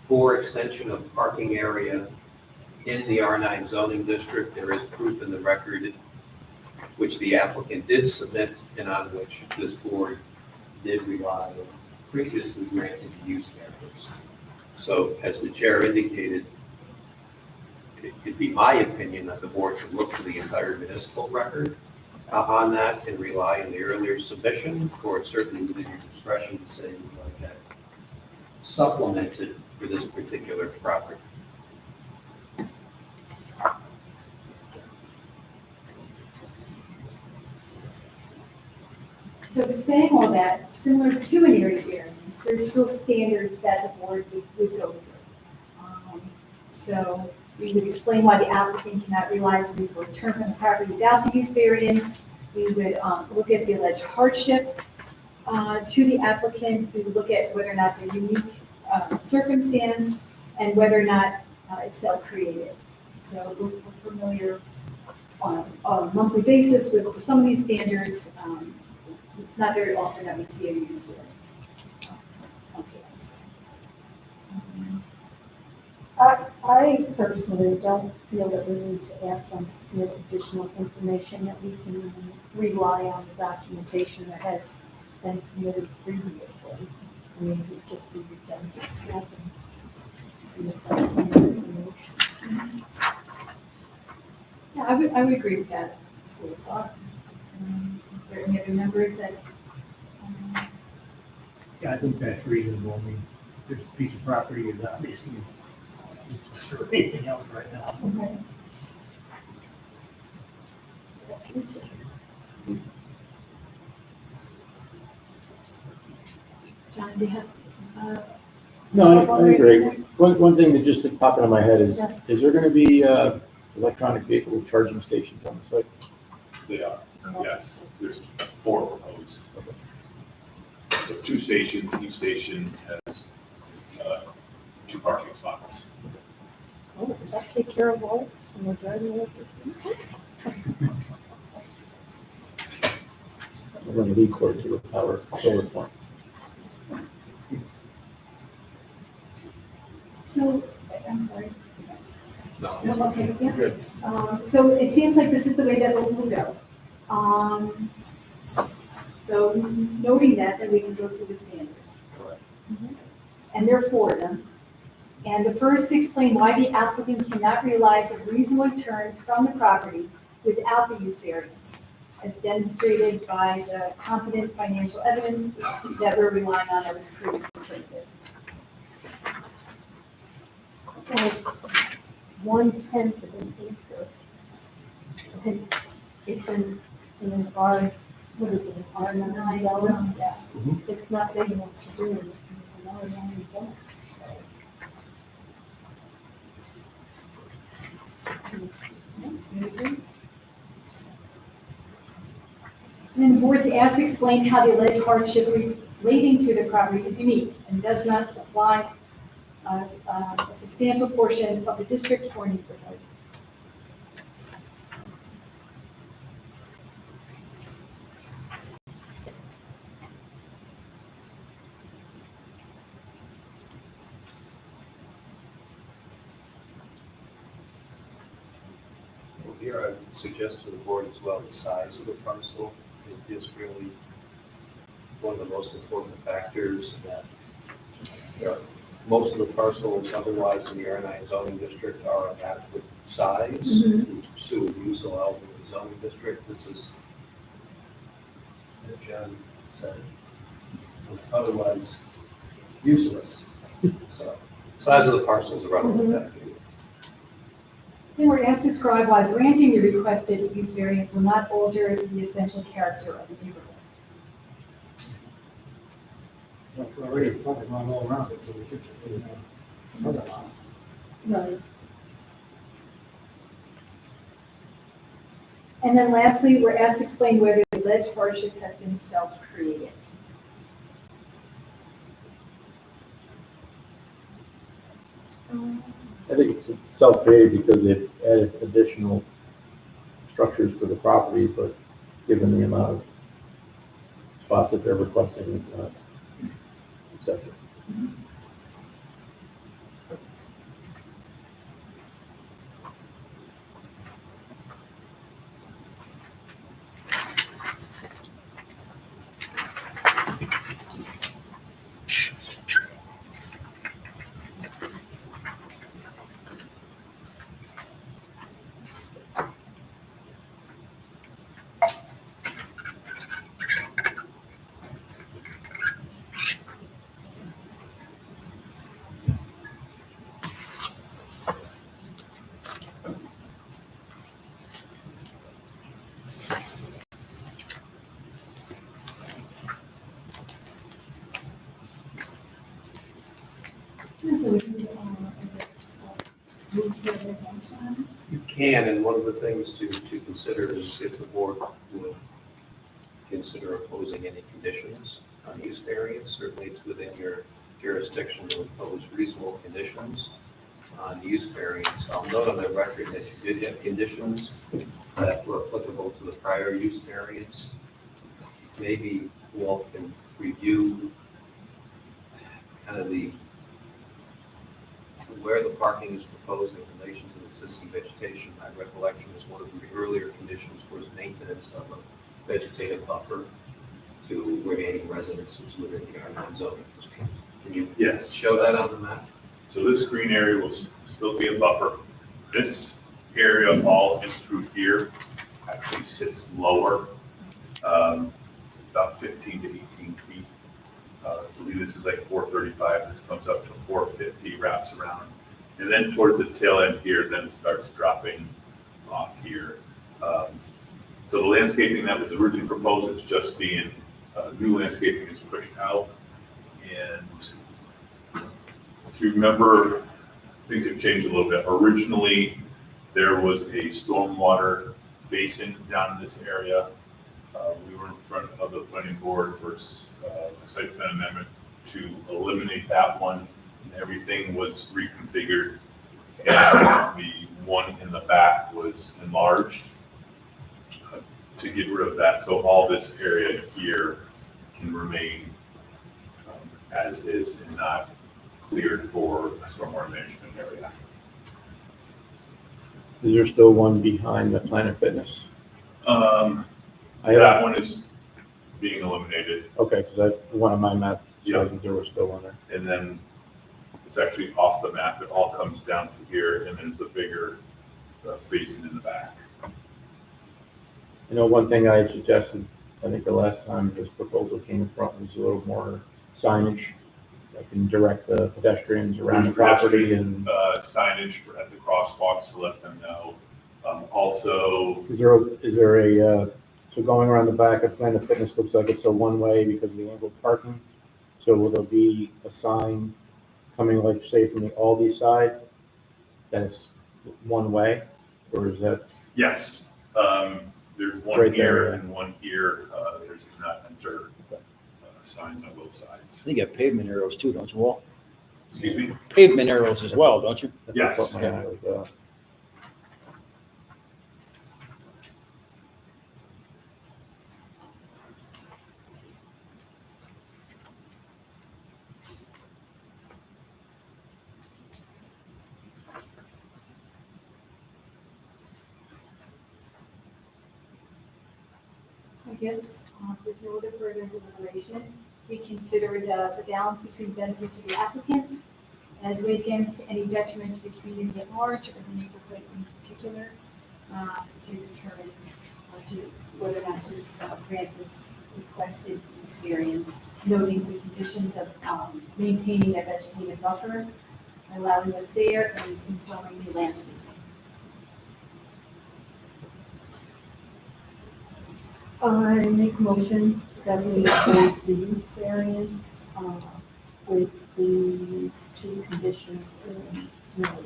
S7: for extension of parking area in the R9 zoning district. There is proof in the record which the applicant did submit and on which this board did rely of previously granted use variance. So as the chair indicated, it'd be my opinion that the board should look to the entire municipal record on that and rely on the earlier submission, or it's certainly within your discretion to say you'd like that supplemented for this particular property.
S1: So saying all that, similar to an area variance, there's still standards that the board would go through. So we would explain why the applicant cannot realize a reasonable return from the property without the use variance. We would look at the alleged hardship to the applicant. We would look at whether or not it's a unique circumstance and whether or not it's self-created. So we're familiar on a monthly basis with some of these standards. It's not very often that we see a use variance.
S5: I personally don't feel that we need to ask them to submit additional information, that we can rely on the documentation that has been submitted previously. I mean, it would just be redundant. I can submit that same information.
S1: Yeah, I would agree with that school of thought. If there are any other members that,
S8: Yeah, I think that's reasonable. I mean, this piece of property is obviously useless for anything else right now.
S1: okay. John, do you have?
S2: No, I agree. One thing that just popped into my head is there gonna be, electronic vehicle charging stations on the site?
S9: They are, yes, there's 4 proposed. So 2 stations, each station has 2 parking spots.
S5: Oh, does that take care of all this when we're driving electric vehicles?
S2: We're gonna be cord to a power solar farm.
S1: So, I'm sorry.
S7: No.
S1: No, okay, yeah. So it seems like this is the way that it will go. So noting that, then we can go through the standards.
S7: Correct.
S1: And there are 4 of them. And the first explain why the applicant cannot realize a reasonable return from the property without the use variance, as demonstrated by the competent financial evidence that we're relying on that was previously submitted.
S5: It's 1/10 of an acre. And it's in an R, what is it, R9 zone?
S1: Yeah.
S5: It's not big enough to do in an R9 zone. So.
S1: And then the board's asked to explain how the alleged hardship relating to the property is unique and does not apply a substantial portion of the district or neighborhood.
S7: Well, here I would suggest to the board as well, the size of the parcel is really one of the most important factors in that most of the parcels otherwise in the R9 zoning district are of adequate size to pursue a use allowable in the zoning district. This is, as John said, otherwise useless. So size of the parcels are relevant factor.
S1: Then we're asked to describe why granting the requested use variance will not alter the essential character of the neighborhood.
S8: Well, it's already a parking lot all around it, so we should just really have another lot.
S5: Right.
S1: And then lastly, we're asked to explain whether the alleged hardship has been self-created.
S2: I think it's self-created because they've added additional structures to the property, but given the amount of spots that they're requesting, it's not excessive.
S1: so we can, I guess, move to the motion on this.
S7: You can, and one of the things to consider is if the board would consider imposing any conditions on use variance, certainly it's within your jurisdiction to impose reasonable conditions on use variance. I'll note on the record that you did have conditions that were applicable to the prior use variance. Maybe Walt can review kind of where the parking is proposed in relation to existing vegetation. My recollection is one of the earlier conditions was maintenance of a vegetative buffer to remaining residences within the R1 zone. Can you
S9: Yes.
S7: show that on the map?
S9: So this green area will still be a buffer. This area all in through here actually sits lower, about 15 to 18 feet. I believe this is like 435, this comes up to 450, wraps around. And then towards the tail end here, then it starts dropping off here. So the landscaping that was originally proposed is just being, new landscaping is pushed out. And if you remember, things have changed a little bit. Originally, there was a stormwater basin down in this area. We were in front of the planning board for a site plan amendment to eliminate that one, and everything was reconfigured. And the one in the back was enlarged to get rid of that. So all this area here can remain as is and not cleared for a stormwater management area.
S2: Is there still one behind the Planet Fitness?
S9: That one is being eliminated,
S2: Okay, because that, one of my maps
S9: Yeah.
S2: shows that there was still one there.
S9: and then it's actually off the map. It all comes down to here, and there's a bigger basin in the back.
S2: You know, one thing I had suggested, I think the last time this proposal came in front was a little more signage that can direct the pedestrians around the
S9: There's
S2: property
S9: pedestrian,
S2: and
S9: signage at the crosswalks to let them know. Also,
S2: is there a, so going around the back of Planet Fitness looks like it's a one-way because of the angled parking. So will there be a sign coming like say from the Aldi side that it's one way? Or is that,
S9: yes, there's one
S2: Right
S9: here
S2: there.
S9: and one here. There's do not enter signs on both sides.
S6: You got pavement arrows too, don't you, Walt?
S9: Excuse me?
S6: Pavement arrows as well, don't you?
S2: that's what
S9: Yes.
S2: caught my eye was,
S1: So I guess, with no other further deliberation, we consider the balance between benefit to the applicant as weighed against any detriment to the community at large or the neighborhood in particular, to determine whether or not to grant this requested experience, noting the conditions of maintaining a vegetative buffer, allowing what's there, and installing new landscaping.
S5: I make a motion that we approve the use variance, with the two conditions noted.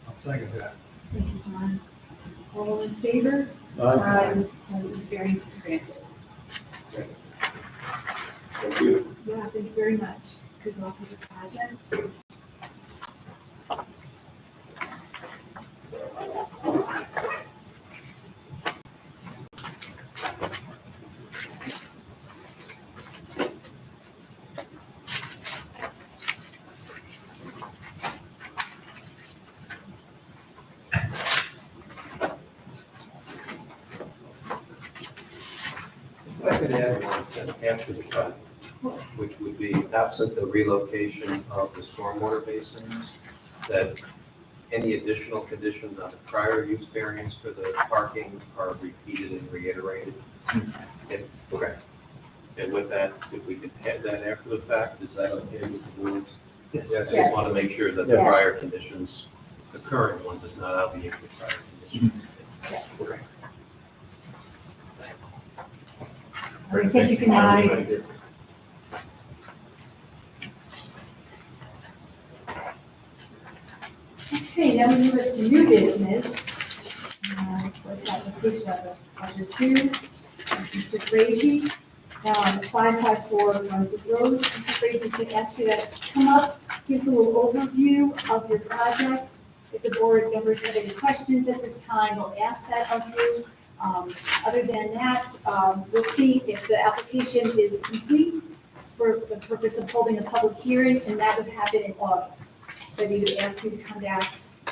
S4: I'll second that.
S1: Thank you, John. All in favor?
S2: Aye.
S1: This variance is granted.
S9: Thank you.
S1: Yeah, thank you very much. Good luck with the project.
S7: If I could add one thing after the cut, which would be absent the relocation of the stormwater basins, that any additional conditions on the prior use variance for the parking are repeated and reiterated. Okay. And with that, if we could add that after the fact, is that okay with the board?
S8: Yes.
S7: Just want to make sure that the
S5: Yes.
S7: prior conditions, the current one does not obviate the prior conditions.
S1: Yes.
S7: Okay.
S1: All right, thank you, good night. Okay, now we move it to new business. First application of number 2, Mr. Frazy, 554 Brunswick Road. Mr. Frazy, I'm going to ask you to come up, give us a little overview of your project. If the board members have any questions at this time, we'll ask that of you. Other than that, we'll see if the application is complete for the purpose of holding a public hearing, and that would happen in August. But we would ask you to come back,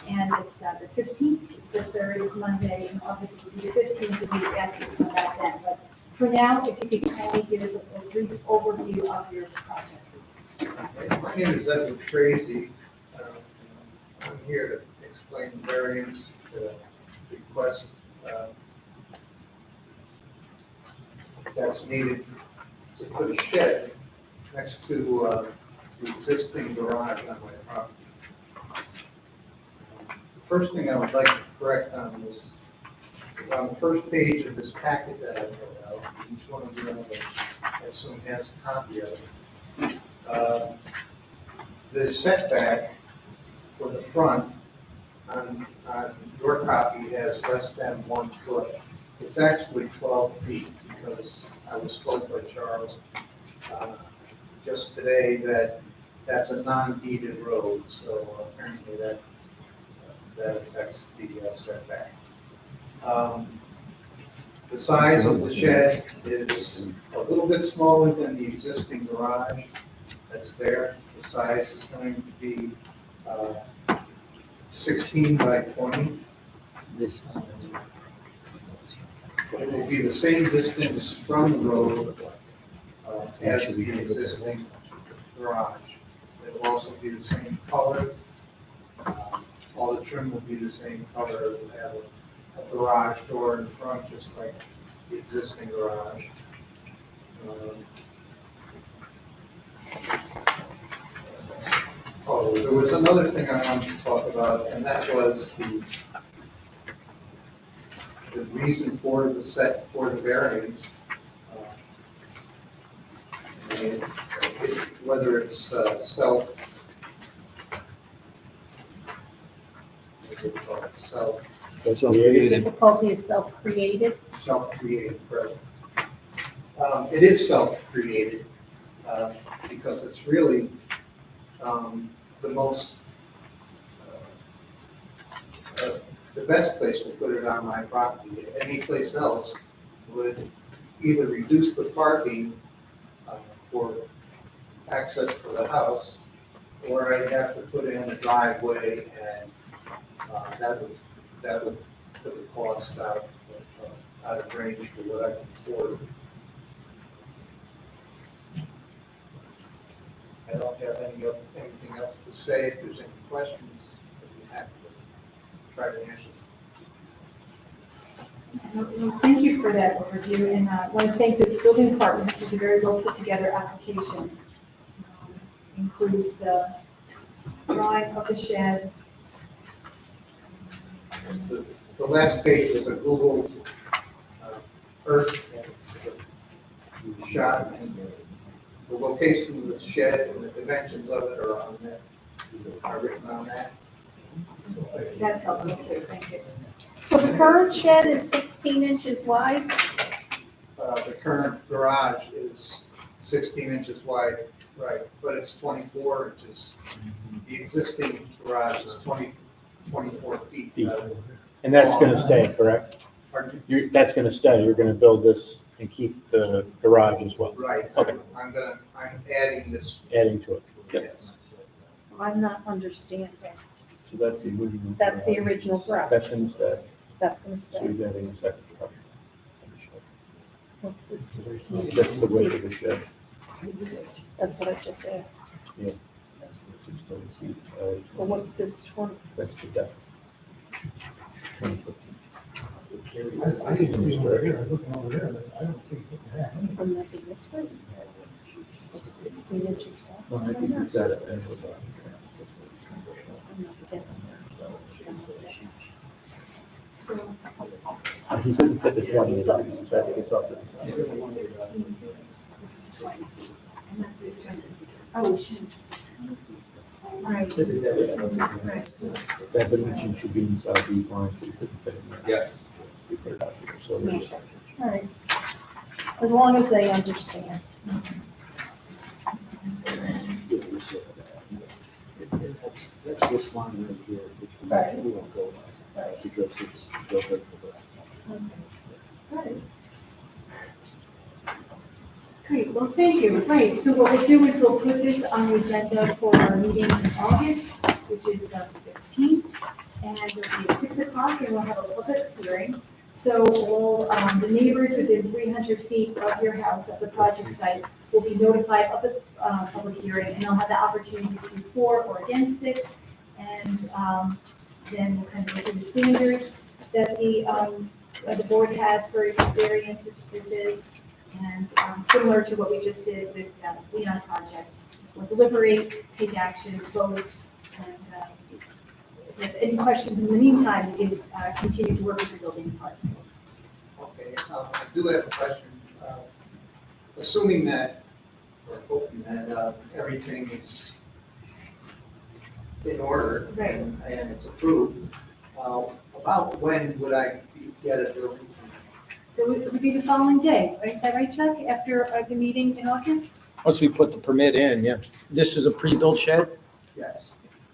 S1: and it's the 15th, it's the third Monday in August, it would be the 15th, and we would ask you to come back then. But for now, if you could kindly give us a brief overview of your project, please.
S10: My name is Edward Frazy. I'm here to explain the variance request that's needed to put a shed next to the existing garage on my property. The first thing I would like to correct on this is on the first page of this packet that I filled out, each one of you has a copy of it. The setback for the front on your copy has less than 1 foot. It's actually 12 feet because I was told by Charles just today that that's a non-deeded road, so apparently that affects the setback. The size of the shed is a little bit smaller than the existing garage that's there. The size is going to be 16 by 20.
S6: This.
S10: It will be the same distance from the road as the existing garage. It will also be the same color. All the trim will be the same color. It will have a garage door in front, just like the existing garage. Oh, there was another thing I wanted to talk about, and that was the reason for the variance. Whether it's
S5: Difficulty is self-created.
S10: Self-created, right. It is self-created because it's really the most, the best place to put it on my property. Any place else would either reduce the parking for access to the house, or I'd have to put in a driveway, and that would put the cost out of range for what I can afford. I don't have anything else to say. If there's any questions, I'd be happy to try to answer them.
S1: Well, thank you for that overview, and I want to thank the building department. This is a very well put together application. Includes the drawing of the shed.
S10: The last page was a Google Earth shot, and the location of the shed and the dimensions of it are on that, are written on that.
S1: That's helpful too, thank you.
S5: So the current shed is 16 inches wide?
S10: The current garage is 16 inches wide, right, but it's 24 inches. The existing garage is 24 feet.
S2: And that's gonna stay, correct?
S10: Pardon?
S2: That's gonna stay, you're gonna build this and keep the garage as well,
S10: Right.
S2: Okay.
S10: I'm adding this.
S2: adding to it. Yep.
S10: Yes.
S5: So I'm not understanding.
S2: So that's the original.
S5: That's the original garage.
S2: That's gonna stay,
S5: That's gonna
S2: so
S5: stay.
S2: he's adding a second structure.
S5: What's this 16?
S2: That's the width of the shed.
S5: That's what I just asked. So what's this 20?
S2: That's the depth. 20 foot.
S4: I didn't see over here, I'm looking over there, but I don't see that.
S5: I'm looking this way. 16 inches wide.
S2: Well, I think it's at it.
S5: I'm not getting this.
S1: So
S2: He couldn't fit the 20, so I think it's up to the side.
S1: this is 16 feet, this is 20 feet, and that's what he's trying to do. Oh, shoot. Right.
S2: That dimension should be inside these lines, so you couldn't fit in there.
S7: Yes.
S2: We put it out there, so there's-
S5: All right. As long as they understand.
S6: That's this line right here, which we won't go by, because it's, goes right to the.
S1: Great, well, thank you. Right, so what we'll do is we'll put this on the agenda for our meeting in August, which is the 15th. And it'll be at 6 o'clock and we'll have a public hearing. So all the neighbors within 300 feet of your house at the project site will be notified of the public hearing and they'll have the opportunity to speak for or against it. And then we'll kind of go through the standards that the board has for experience, which this is. And similar to what we just did with the Leon project, we'll deliberate, take action, vote, and if you have any questions in the meantime, you can continue to work with the building department.
S10: Okay, I do have a question. Assuming that, or hoping that everything is in order
S1: Right.
S10: and it's approved, about when would I get a building permit?
S1: So it would be the following day, right? Is that right, Chuck? After the meeting in August?
S6: Once we put the permit in, yeah. This is a pre-built shed?
S10: Yes.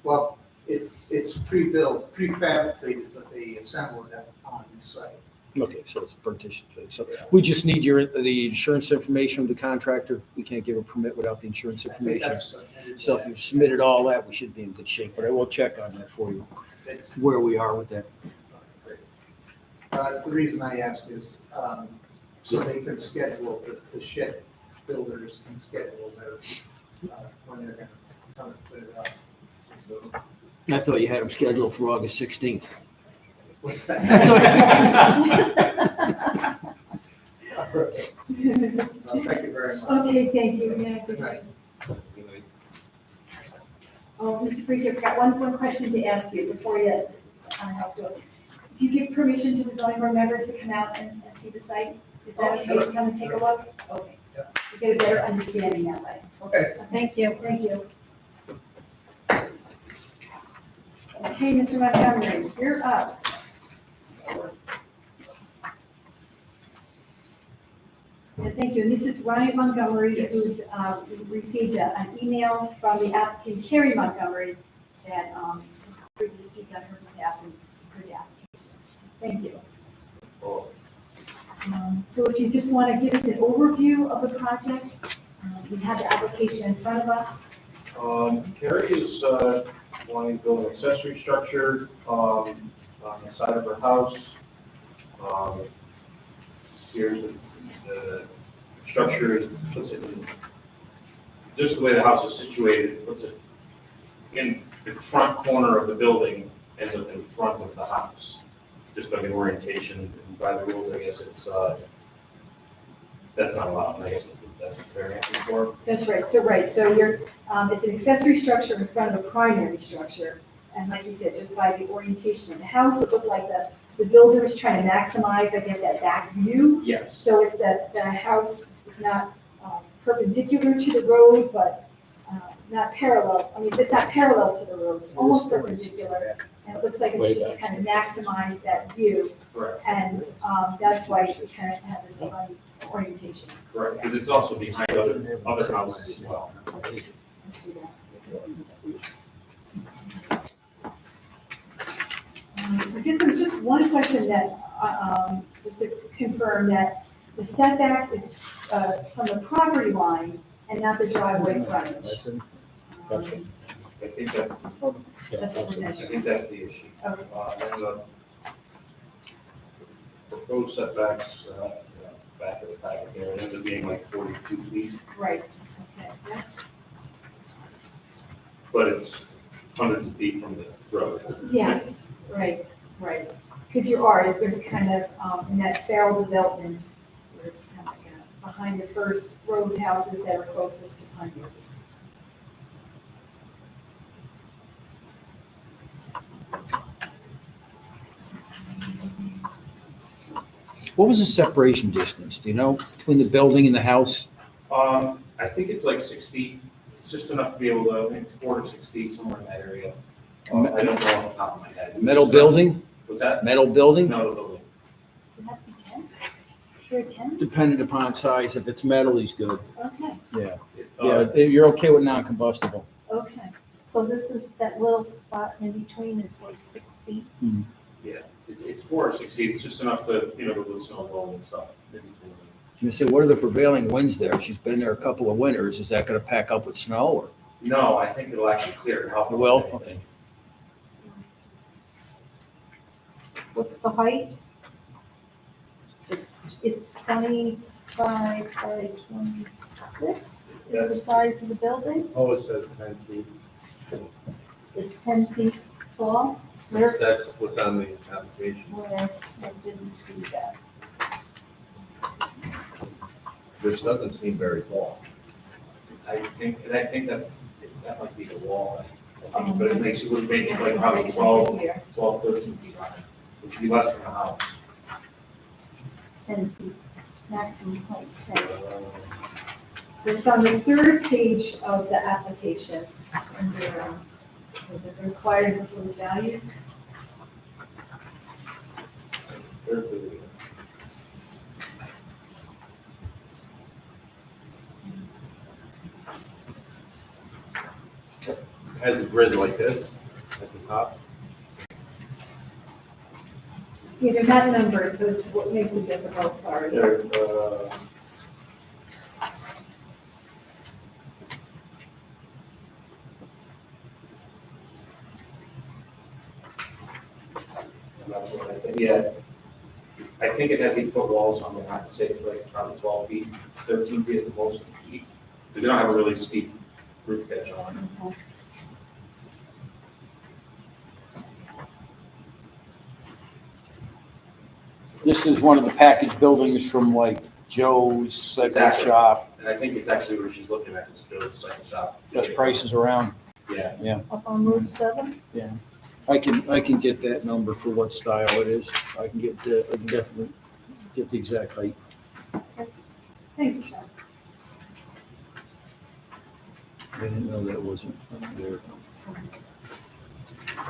S10: Well, it's pre-built, prefabricated, but they assembled it on the site.
S6: Okay, so it's a partition phase. So we just need the insurance information of the contractor. We can't give a permit without the insurance
S10: I think
S6: information.
S10: that's submitted.
S6: So if you've submitted all that, we should be in good shape, but I will check on that for you,
S10: It's-
S6: where we are with that.
S10: The reason I ask is, so they can schedule, the shed builders can schedule their, when they're gonna come and put it up. So,
S6: I thought you had them scheduled for August 16th.
S10: what's that? Thank you very much.
S1: Okay, thank you. Yeah, good
S10: Good night.
S1: night. Oh, Mr. Freak, I've got one question to ask you before you help go. Do you give permission to the zoning board members to come out and see the site? Is that okay to come and take a look? Okay.
S10: Yeah.
S1: You get a better understanding that way.
S10: Okay.
S5: Thank you.
S1: Thank you. Okay, Mr. Montgomery, you're up. Yeah, thank you. And this is Ryan Montgomery, who's received an email from the applicant Carrie Montgomery that is free to speak on her behalf and her application. Thank you. So if you just want to give us an overview of the project, we have the application in front of us.
S11: Carrie is wanting to build an accessory structure on the side of her house. Here's the structure, puts it in, just the way the house is situated, puts it in the front corner of the building, ends up in front of the house. Just by the orientation and by the rules, I guess it's, that's not allowed, I guess that's what they're asking for.
S1: That's right, so you're, it's an accessory structure in front of a primary structure. And like you said, just by the orientation of the house, it looked like the builder is trying to maximize, I guess, that back view.
S11: Yes.
S1: So if the house is not perpendicular to the road, but not parallel, I mean, it's not parallel to the road, it's almost perpendicular. And it looks like it's just to kind of maximize that view.
S11: Correct.
S1: And that's why you kind of have this funny orientation.
S11: Correct, because it's also behind other houses as well.
S1: I see that. So I guess there was just one question that, just to confirm that the setback is from the property line and not the driveway frontage.
S11: I think that's,
S1: That's what we're
S11: I
S1: measuring.
S11: think that's the issue.
S1: Okay.
S11: And the proposed setbacks, back of the packet there, it ends up being like 42 feet,
S1: Right, okay, yeah.
S11: but it's hundreds of feet from the road.
S1: Yes, right. Because you are, there's kind of, in that feral development, where it's kind of like behind the first row of houses that are closest to Pine Woods.
S6: What was the separation distance, do you know, between the building and the house?
S11: I think it's like 6 feet It's just enough to be able to, I think it's 4 to 6 feet, somewhere in that area. I don't know off the top of my head. It's
S6: Metal
S11: just
S6: building,
S11: What's that?
S6: metal building,
S11: No, the building.
S1: Does it have to be 10? Is there a 10?
S6: depending upon size. If it's metal, he's good.
S1: Okay,
S6: Yeah,
S11: Uh,
S6: yeah, you're okay with non-combustible.
S1: okay.
S5: So this is, that little spot in between is like 6 feet?
S11: It's 4 or 6 feet, it's just enough to, go with snow blowing and stuff. in between.
S6: You say, what are the prevailing winds there? She's been there a couple of winters. Is that gonna pack up with snow or?
S11: No, I think it'll actually clear and help.
S6: It will? Okay.
S5: What's the height? It's 25 by 26 is the
S11: That's-
S5: size of the building?
S7: Oh, it says 10 feet.
S5: It's 10 feet tall? Where,
S7: That's what's on the application.
S5: where, I didn't see that.
S7: Which doesn't seem very tall.
S11: I think that might be the wall, I think, but it would make it like probably 12, 13 feet high, which would be less than a house.
S5: 10 feet, maximum height 10.
S1: So it's on the third page of the application, under the required influence values.
S7: Has a grid like this at the top.
S1: Yeah, they're not numbered, so it's what makes it difficult, sorry.
S11: That's what I think, yeah, I think it has 8-foot walls on there, I have to say it's like probably 12 feet, 13 feet at the most, because they don't have a really steep roof edge on.
S1: Okay.
S6: This is one of the package buildings from like Joe's Cycle
S11: Exactly.
S6: Shop,
S11: And I think it's actually where she's looking at, is Joe's Cycle Shop.
S6: best prices around.
S11: Yeah,
S5: Up on Route 7?
S6: I can get that number for what style it is. I can definitely get the exact height.
S1: Thanks, John.
S6: I didn't know that wasn't there.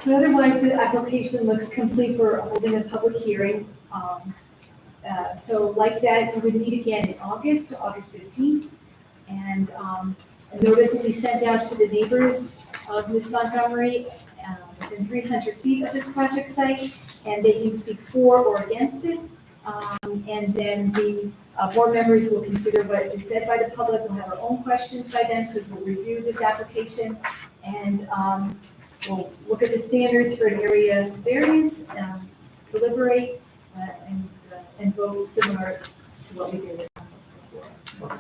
S1: Otherwise, the application looks complete for holding a public hearing. So like that, we would meet again in August, August 15th. And a notice will be sent out to the neighbors of Ms. Montgomery within 300 feet of this project site, and they can speak for or against it. And then the board members will consider what is said by the public. We'll have our own questions by then, because we'll review this application. And we'll look at the standards for an area variance, deliberate, and vote similar to what we did before.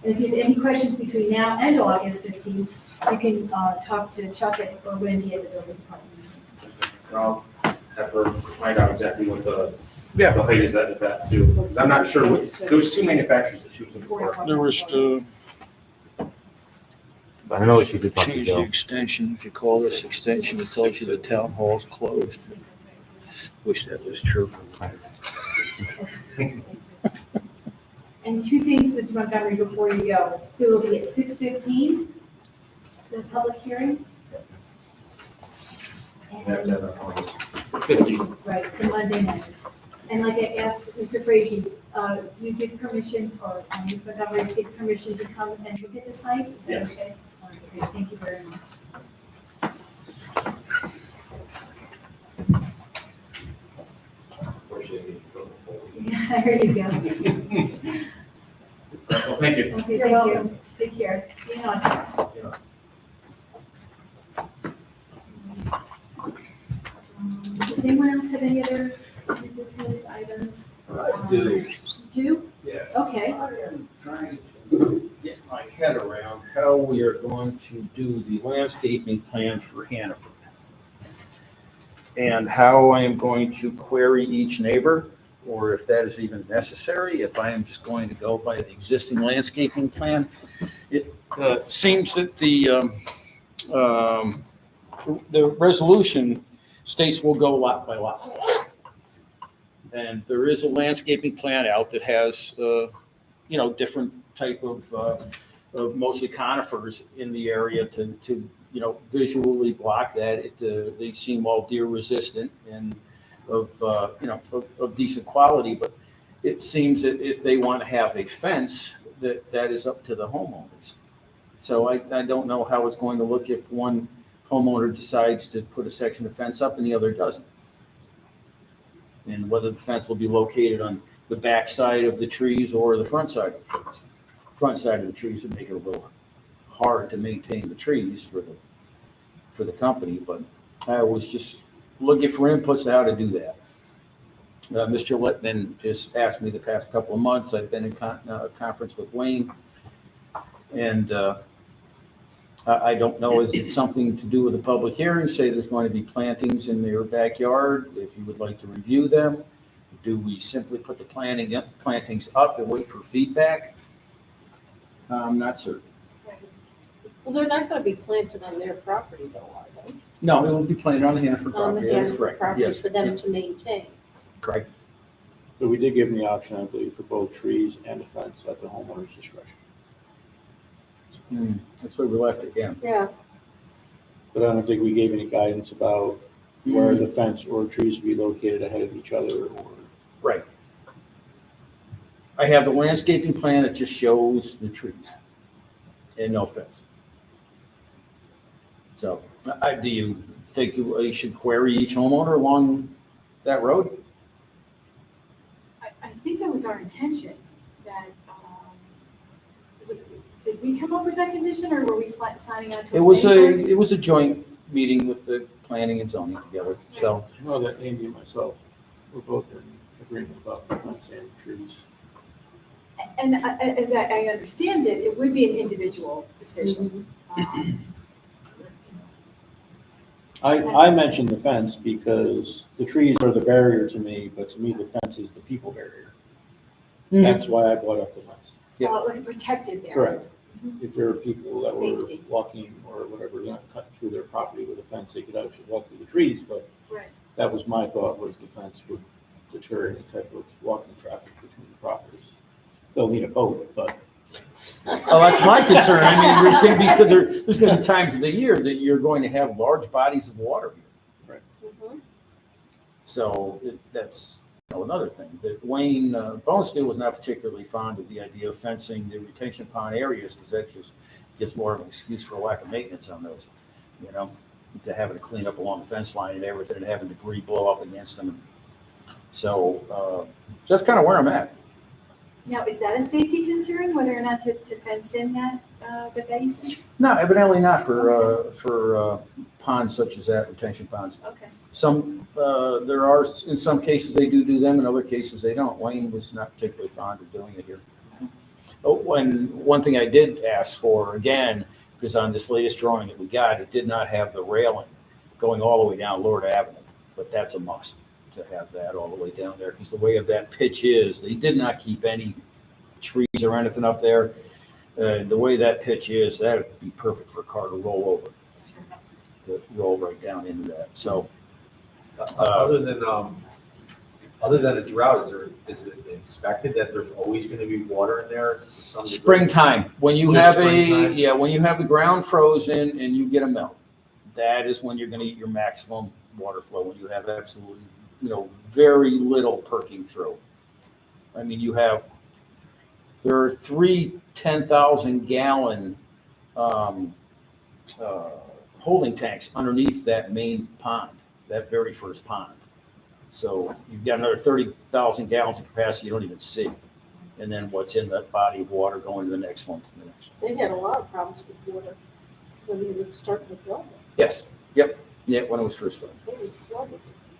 S1: And if you have any questions between now and August 15th, you can talk to Chuck or Wendy at the building department.
S11: and I'll have her find out exactly what the
S6: Yeah.
S11: height is at that too. 'Cause I'm not sure, there was 2 manufacturers that she was looking for.
S6: There was the,
S2: I know she did talk to
S6: change the
S2: Joe.
S6: extension. If you call this extension, it tells you the town hall's closed. Wish that was true.
S1: And 2 things, Mr. Montgomery, before you go. So it'll be at 6:15, the public hearing.
S11: That's
S1: And,
S11: at August 15th.
S1: right, it's a Monday night. And like I asked Mr. Frazier, do you give permission, or Ms. Montgomery give permission to come and look at the site? Is that
S11: Yes.
S1: okay? All right, great. Thank you very much.
S11: Unfortunately, we don't know.
S1: Yeah, there you go.
S11: Well, thank you.
S1: Okay,
S5: You're
S1: thank you.
S5: welcome.
S1: Take care. See you in August. Does anyone else have any other new business items?
S6: I do.
S1: Do?
S6: Yes.
S1: Okay.
S6: I am trying to get my head around how we are going to do the landscaping plan for Hannaford. And how I am going to query each neighbor, or if that is even necessary, if I am just going to go by the existing landscaping plan. It seems that the resolution states we'll go lot by lot. And there is a landscaping plan out that has, different type of mostly conifers in the area to visually block that. They seem all deer resistant and of decent quality, but it seems that if they want to have a fence, that is up to the homeowners. So I don't know how it's going to look if one homeowner decides to put a section of fence up and the other doesn't. And whether the fence will be located on the back side of the trees or the front side of the trees. Front side of the trees would make it a little hard to maintain the trees for the company, but I was just looking for inputs on how to do that. Mr. Littman just asked me the past couple of months. I've been in conference with Wayne, and I don't know, is it something to do with the public hearing? Say there's going to be plantings in their backyard, if you would like to review them. Do we simply put the plantings up and wait for feedback? I'm not certain.
S12: Well, they're not gonna be planted on their property though, are they?
S6: No, it will be planted on the Hannaford
S12: On the
S6: property, that's
S12: Hannaford
S6: correct.
S12: property
S6: Yes,
S12: for them to maintain.
S6: correct.
S2: But we did give them the option, I believe, for both trees and a fence at the homeowner's discretion.
S6: That's where we left it, yeah.
S12: Yeah,
S2: But I don't think we gave any guidance about where the fence or trees would be located ahead of each other or.
S6: Right. I have the landscaping plan that just shows the trees and no fence. So, do you think you should query each homeowner along that road?
S1: I think that was our intention, that, did we come up with that condition, or were we signing on to?
S6: It was
S1: planning board?
S6: it was a joint meeting with the planning and zoning together, so.
S2: Well, that Andy and myself, we're both in agreement about the fence and trees.
S1: And as I understand it, it would be an individual decision.
S2: I mentioned the fence because the trees are the barrier to me, but to me, the fence is the people barrier. That's why I brought up the fence.
S6: Yeah.
S1: Like protected there.
S2: Correct. If there are people that were
S1: Safety.
S2: walking or whatever, not cutting through their property with a fence, they could actually walk through the trees, but
S1: Right.
S2: that was my thought, was the fence would deter any type of walking traffic between the properties. They'll need a boat, but
S6: Oh, that's my concern. I mean, there's going to be times of the year that you're going to have large bodies of water. So that's another thing. That Wayne Bonesteel was not particularly fond of the idea of fencing the retention pond areas because that just gets more of an excuse for lack of maintenance on those. To having to clean up along the fence line and everything, and having debris blow up against them. So that's kind of where I'm at.
S1: Now, is that a safety concern, whether or not to fence in that, the basin?
S6: No, evidently not for ponds such as that, retention ponds.
S1: Okay.
S6: Some, there are, in some cases they do them, in other cases they don't. Wayne was not particularly fond of doing it here. Oh, and one thing I did ask for, again, because on this latest drawing that we got, it did not have the railing going all the way down Lord Avenue, but that's a must to have that all the way down there, because the way of that pitch is, they did not keep any trees or anything up there. The way that pitch is, that would be perfect for a car to roll over, to roll right down into that. So,
S13: Other than a drought, is it expected that there's always going to be water in there to some degree?
S6: springtime, when you
S13: Just
S6: have
S13: springtime?
S6: when you have the ground frozen and you get a melt, that is when you're going to get your maximum water flow, when you have absolutely, very little perking through. I mean, there are 3 10,000-gallon holding tanks underneath that main pond, that very first pond. So you've got another 30,000 gallons of capacity you don't even see. And then what's in that body of water going to the next one, to the next one.
S12: they had a lot of problems with water when they were starting to build it.
S6: Yes, yep, yeah, when it was first started.
S12: It was flooded.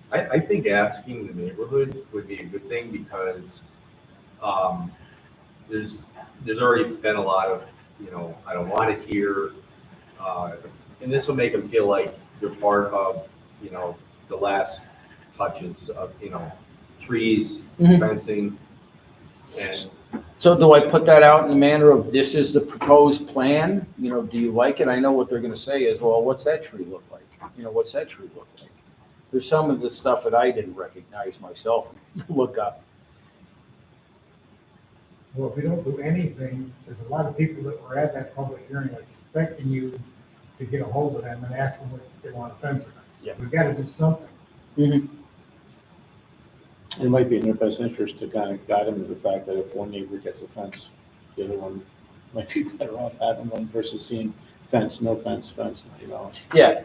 S13: I think asking the neighborhood would be a good thing because there's already been a lot of, I don't want it here. And this will make them feel like they're part of, the last touches of, trees,
S6: Mhm.
S13: fencing. And
S6: So do I put that out in the manner of, this is the proposed plan? Do you like it? I know what they're gonna say is, well, what's that tree look like? What's that tree look like? There's some of the stuff that I didn't recognize myself, look up.
S4: Well, if we don't do anything, there's a lot of people that were at that public hearing expecting you to get a hold of them and ask them what they want a fence or not.
S6: Yeah.
S4: We've got to do something.
S2: It might be in their best interest to kind of guide them to the fact that if one neighbor gets a fence, the other one might be better off having one versus seeing fence, no fence, fence, you know.
S6: Yeah,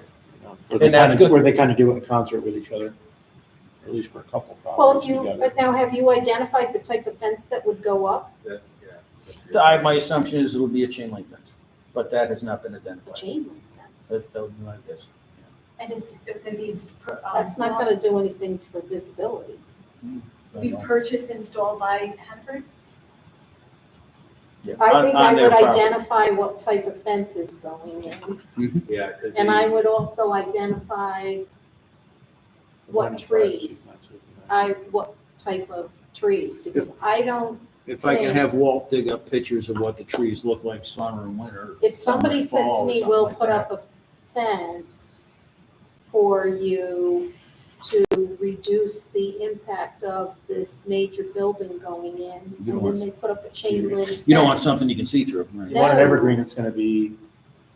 S2: Or
S6: And that's good.
S2: they kind of do it in concert with each other, or at least for a couple
S5: Well,
S2: properties
S5: if you,
S2: together.
S5: but now have you identified the type of fence that would go up?
S13: That, yeah. that's a good
S6: my assumption is it would be a chain link fence, but that has not been
S5: A
S6: identified.
S5: chain link fence?
S6: That would be my guess.
S1: And it's gonna be,
S5: That's not gonna do anything for visibility.
S1: be purchased, installed by Hanford?
S6: Yeah,
S5: I
S6: on-
S5: think
S6: on
S5: I
S6: their
S5: would
S6: property.
S5: identify what type of fence is going in.
S13: Yeah, because.
S5: And I would also identify what trees, what type of trees, because I don't,
S6: If I can have Walt dig up pictures of what the trees look like summer and winter.
S5: if
S6: summer
S5: somebody
S6: and
S5: said to
S6: fall or
S5: me,
S6: something
S5: we'll
S6: like
S5: put
S6: that.
S5: up a fence for you to reduce the impact of this major building going in,
S6: You
S5: and
S6: don't
S5: then
S6: want-
S5: they put up a chain link fence.
S6: You don't want something you can see through, right?
S2: You want an
S5: No.
S2: evergreen that's gonna be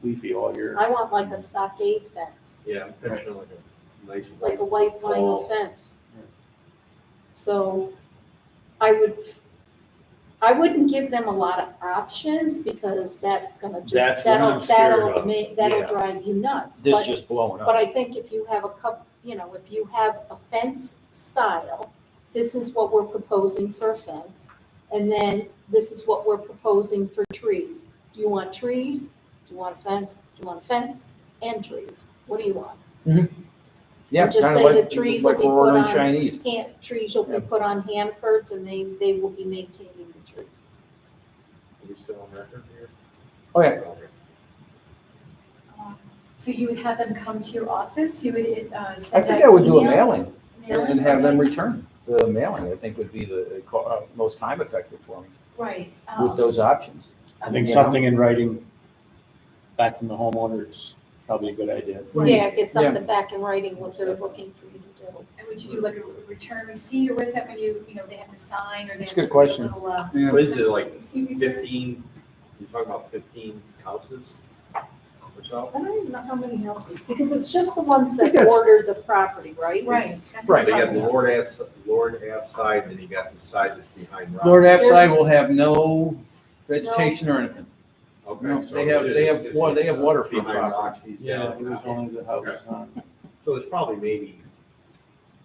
S2: leafy all year.
S5: I want like a stockade fence,
S13: Yeah, I'm picturing like a nice.
S5: like a white vinyl
S13: Tall.
S5: fence. So I wouldn't give them a lot of options because that's gonna
S6: That's
S5: just,
S6: what I'm scared of.
S5: that'll
S6: Yeah.
S5: drive you nuts.
S6: This
S5: But-
S6: just blowing
S5: But
S6: up.
S5: I think if you have a couple, if you have a fence style, this is what we're proposing for a fence. And then this is what we're proposing for trees. Do you want trees? Do you want a fence? Do you want a fence and trees? What do you want?
S6: Yeah,
S5: just
S6: kind of
S5: say the
S6: like,
S5: trees
S6: like
S5: will be
S6: we're
S5: put
S6: ordering
S5: on-
S6: Chinese.
S5: Trees will be put on Hanfords and they will be maintaining the trees.
S13: Are we still on record here?
S6: Oh, yeah.
S1: So you would have them come to your office, you would
S6: I
S1: send
S6: think
S1: out
S6: I would do a
S1: email?
S6: mailing
S1: Mailing,
S6: and have them
S1: okay.
S6: return. The mailing, I think, would be the most time effective for me
S1: Right.
S6: with those options.
S2: I think
S6: You know?
S2: something in writing back from the homeowner is probably a good idea.
S5: Yeah, get something back in writing what they're looking for you to do.
S1: And would you do like a return receipt, or what is that when they have to sign, or they
S6: That's
S1: have
S6: a
S1: to
S6: good
S1: do a
S6: question.
S1: little,
S6: Yeah.
S13: What is it, like
S1: receipt return?
S13: 15, you're talking about 15 houses or so?
S5: I don't even know how many houses, because it's just the ones
S6: I think
S5: that
S6: that's-
S5: border the property, right?
S1: Right. that's
S6: Right.
S13: They
S1: what I'm
S13: got the
S1: talking about.
S13: Lord Ave side, and then you got the side that's behind Ross.
S6: Lord Ave side will have no vegetation or anything.
S13: Okay.
S6: No,
S13: so
S6: they have,
S13: it's
S6: they have,
S13: just-
S6: well, they have water feed
S13: Behind
S6: property.
S13: Roxy's.
S2: Yeah, it was only the houses on.
S13: So it's probably maybe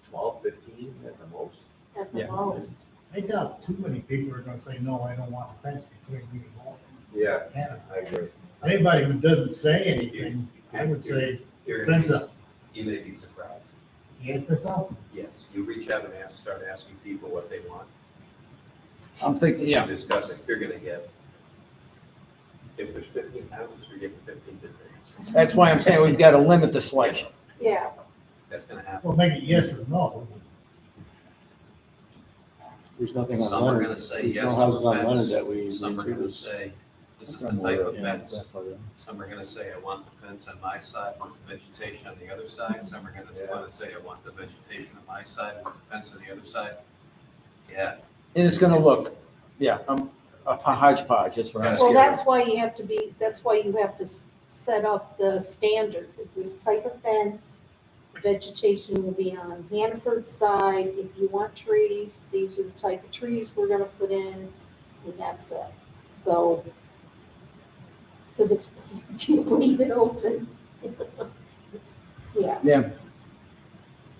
S13: 12, 15 at the most.
S5: At the
S6: Yeah.
S5: most.
S4: I doubt too many people are gonna say, no, I don't want a fence between me and Walton.
S13: Yeah,
S4: Hannaford.
S13: I agree.
S4: Anybody who doesn't say anything, I would say, fence up.
S7: You may be surprised.
S4: Yes, that's all.
S7: Yes, you reach out and start asking people what they want.
S6: I'm thinking, yeah,
S7: Discuss it, you're gonna get, if there's 15 houses, you're getting 15 different answers.
S6: that's why I'm saying we've got to limit the selection.
S5: Yeah,
S7: That's gonna happen.
S4: Well, make it yes or no.
S2: There's nothing on
S7: Some are
S2: Leonard.
S7: gonna say
S2: There's
S7: yes
S2: no
S7: to
S2: houses
S7: a
S2: on Leonard
S7: fence,
S2: that we.
S7: some are gonna say, this is the type of fence. Some are gonna say, I want the fence on my side with the vegetation on the other side. Some are gonna wanna say, I want the vegetation on my side with the fence on the other side. Yeah,
S6: And it's gonna look, a hodgepodge, that's what I'm
S5: well,
S6: scared
S5: that's
S6: of.
S5: why you have to set up the standards. It's this type of fence. Vegetation will be on Hanford side. If you want trees, these are the type of trees we're gonna put in, and that's it. So, because if you leave it open, yeah.
S6: Yeah.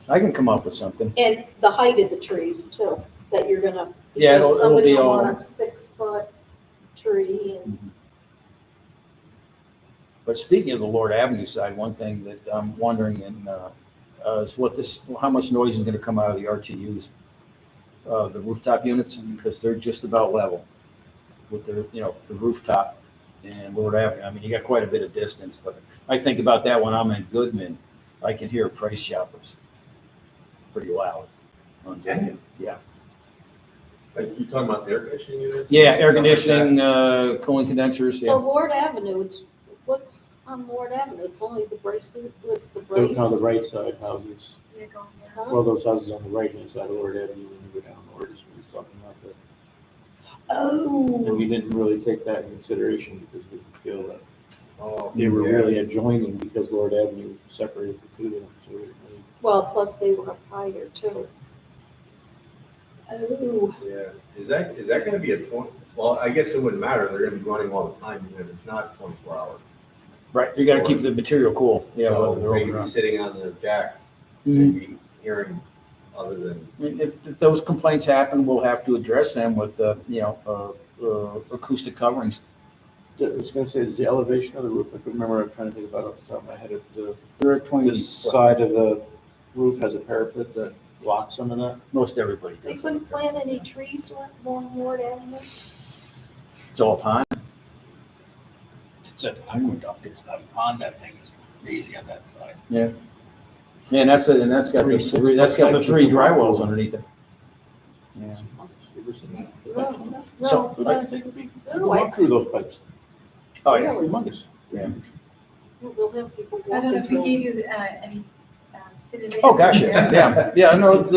S6: I can come up with something.
S5: And the height of the trees too, that you're gonna.
S6: Yeah,
S5: because
S6: it'll be
S5: Somebody will
S6: all-
S5: want a 6-foot tree and.
S6: But speaking of the Lord Avenue side, one thing that I'm wondering is how much noise is gonna come out of the RTUs, the rooftop units, because they're just about level with the rooftop and Lord Avenue. I mean, you got quite a bit of distance, but I think about that when I'm in Goodman, I can hear Price Shoppers pretty loud. on Goodman. Yeah.
S13: Like, you talking about air conditioning units?
S6: Yeah, air
S13: Something like that?
S6: conditioning, cooling condensers,
S5: So
S6: yeah.
S5: Lord Avenue, what's on Lord Avenue? It's only the braces, it's the brace.
S2: No, the right side houses.
S1: Yeah, go, yeah.
S5: Huh?
S2: Well, those houses on the right hand side of Lord Avenue, when you go down Lord, is what he's talking about.
S5: Oh.
S2: And we didn't really take that in consideration because we feel that
S13: Oh,
S2: they were
S13: yeah.
S2: really adjoining because Lord Avenue separated the two of them. So we didn't really.
S12: Well, plus they were higher too.
S5: Oh.
S13: Yeah, is that gonna be a 20, well, I guess it wouldn't matter, they're gonna be running all the time, even if it's not 24 hour.
S6: Right, you gotta keep the material cool. Yeah,
S13: So
S6: whether they're
S13: maybe
S6: open or not.
S13: sitting on the deck,
S6: Mhm.
S13: maybe hearing other than,
S6: If those complaints happen, we'll have to address them with, acoustic coverings.
S2: I was gonna say, is the elevation of the roof, I couldn't remember, I'm trying to think about it off the top of my head, if the,
S6: They're at 20,
S2: this side of the roof has a parapet that blocks some of that.
S6: most everybody
S5: They
S6: does.
S5: couldn't plant any trees along Ward Avenue?
S6: It's all pine.
S14: It's an aqueduct, it's not a pond, that thing is crazy on that side.
S6: Yeah, and that's got the three dry wells underneath it. Yeah. So,
S2: Walk through those pipes.
S6: Oh, yeah.
S2: Humongous.
S6: Yeah.
S12: We'll have people
S1: So I don't know if we
S12: walking
S1: gave you any definitive
S6: Oh,
S1: answer
S6: gosh,
S1: there.
S6: yeah, no,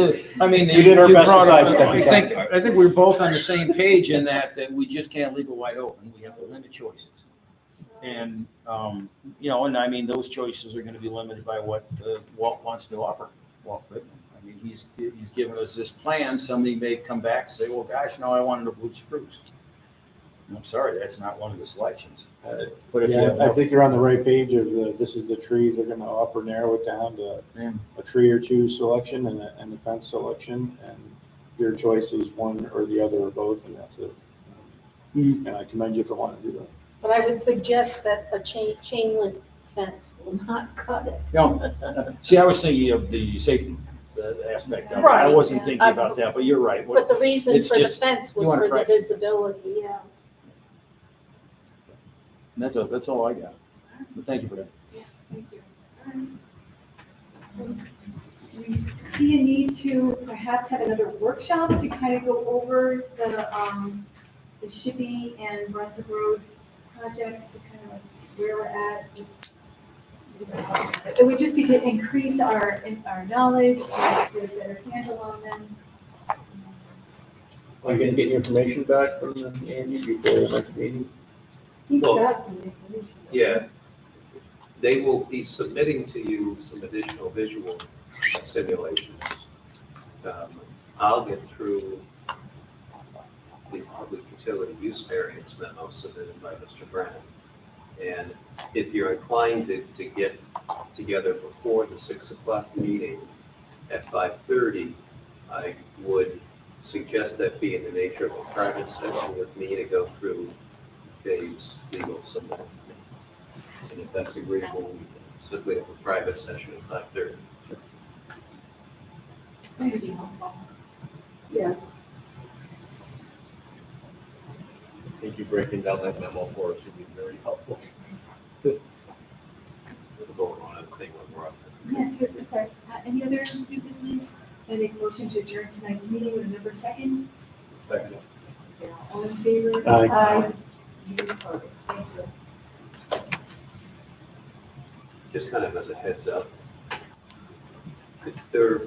S6: I mean.
S2: We did our
S6: you
S2: best to
S6: brought up-
S2: sidestep it.
S6: I think we're both on the same page in that we just can't leave it wide open. We have to limit choices. And, and I mean, those choices are gonna be limited by what Walt wants to offer. Walt Whitman. I mean, he's given us this plan. Somebody may come back and say, well, gosh, no, I wanted a blue spruce. And I'm sorry, that's not one of the selections. But if you have
S2: Yeah, I
S6: enough-
S2: think you're on the right page of this is the trees, they're gonna offer, narrow it down to a tree or two selection and the fence selection, and your choice is one or the other or both, and that's it.
S6: Mhm.
S2: And I commend you for wanting to do that.
S12: But I would suggest that a chain link fence will not cut it.
S6: See, I was thinking of the safety aspect of it. I
S12: Right,
S6: wasn't
S12: yeah.
S6: thinking about that, but you're right.
S12: But the reason
S6: It's
S12: for the
S6: just-
S12: fence
S6: you
S12: was
S6: want a
S12: for the
S6: privacy fence.
S12: visibility, yeah.
S6: That's all I got. But thank you for that.
S1: Thank you. We see a need to perhaps have another workshop to kind of go over the Shippey and Brunswick Road projects, to kind of like where we're at. It would just be to increase our knowledge, to get a better handle on them.
S2: Are you gonna get information back from Andy before the next meeting?
S1: He's
S7: Well,
S1: got the information.
S7: Yeah. They will be submitting to you some additional visual simulations. I'll get through the public utility use variance memo submitted by Mr. Brown. And if you're inclined to get together before the 6 o'clock meeting at 5:30, I would suggest that be in the nature of a private session with me to go through Dave's legal summary. And if that's agreeable, we can simply have a private session at 5:30.
S1: That'd be helpful.
S13: I think you breaking down that memo for us would be very helpful.
S7: We'll go on a thing when we're up there.
S1: Yes, okay. Any other new business? I make a motion to adjourn tonight's meeting with a number second.
S13: Second.
S1: Yeah, all in favor?
S2: Aye.
S1: Meeting is closed. Thank you.
S7: Just kind of as a heads up, there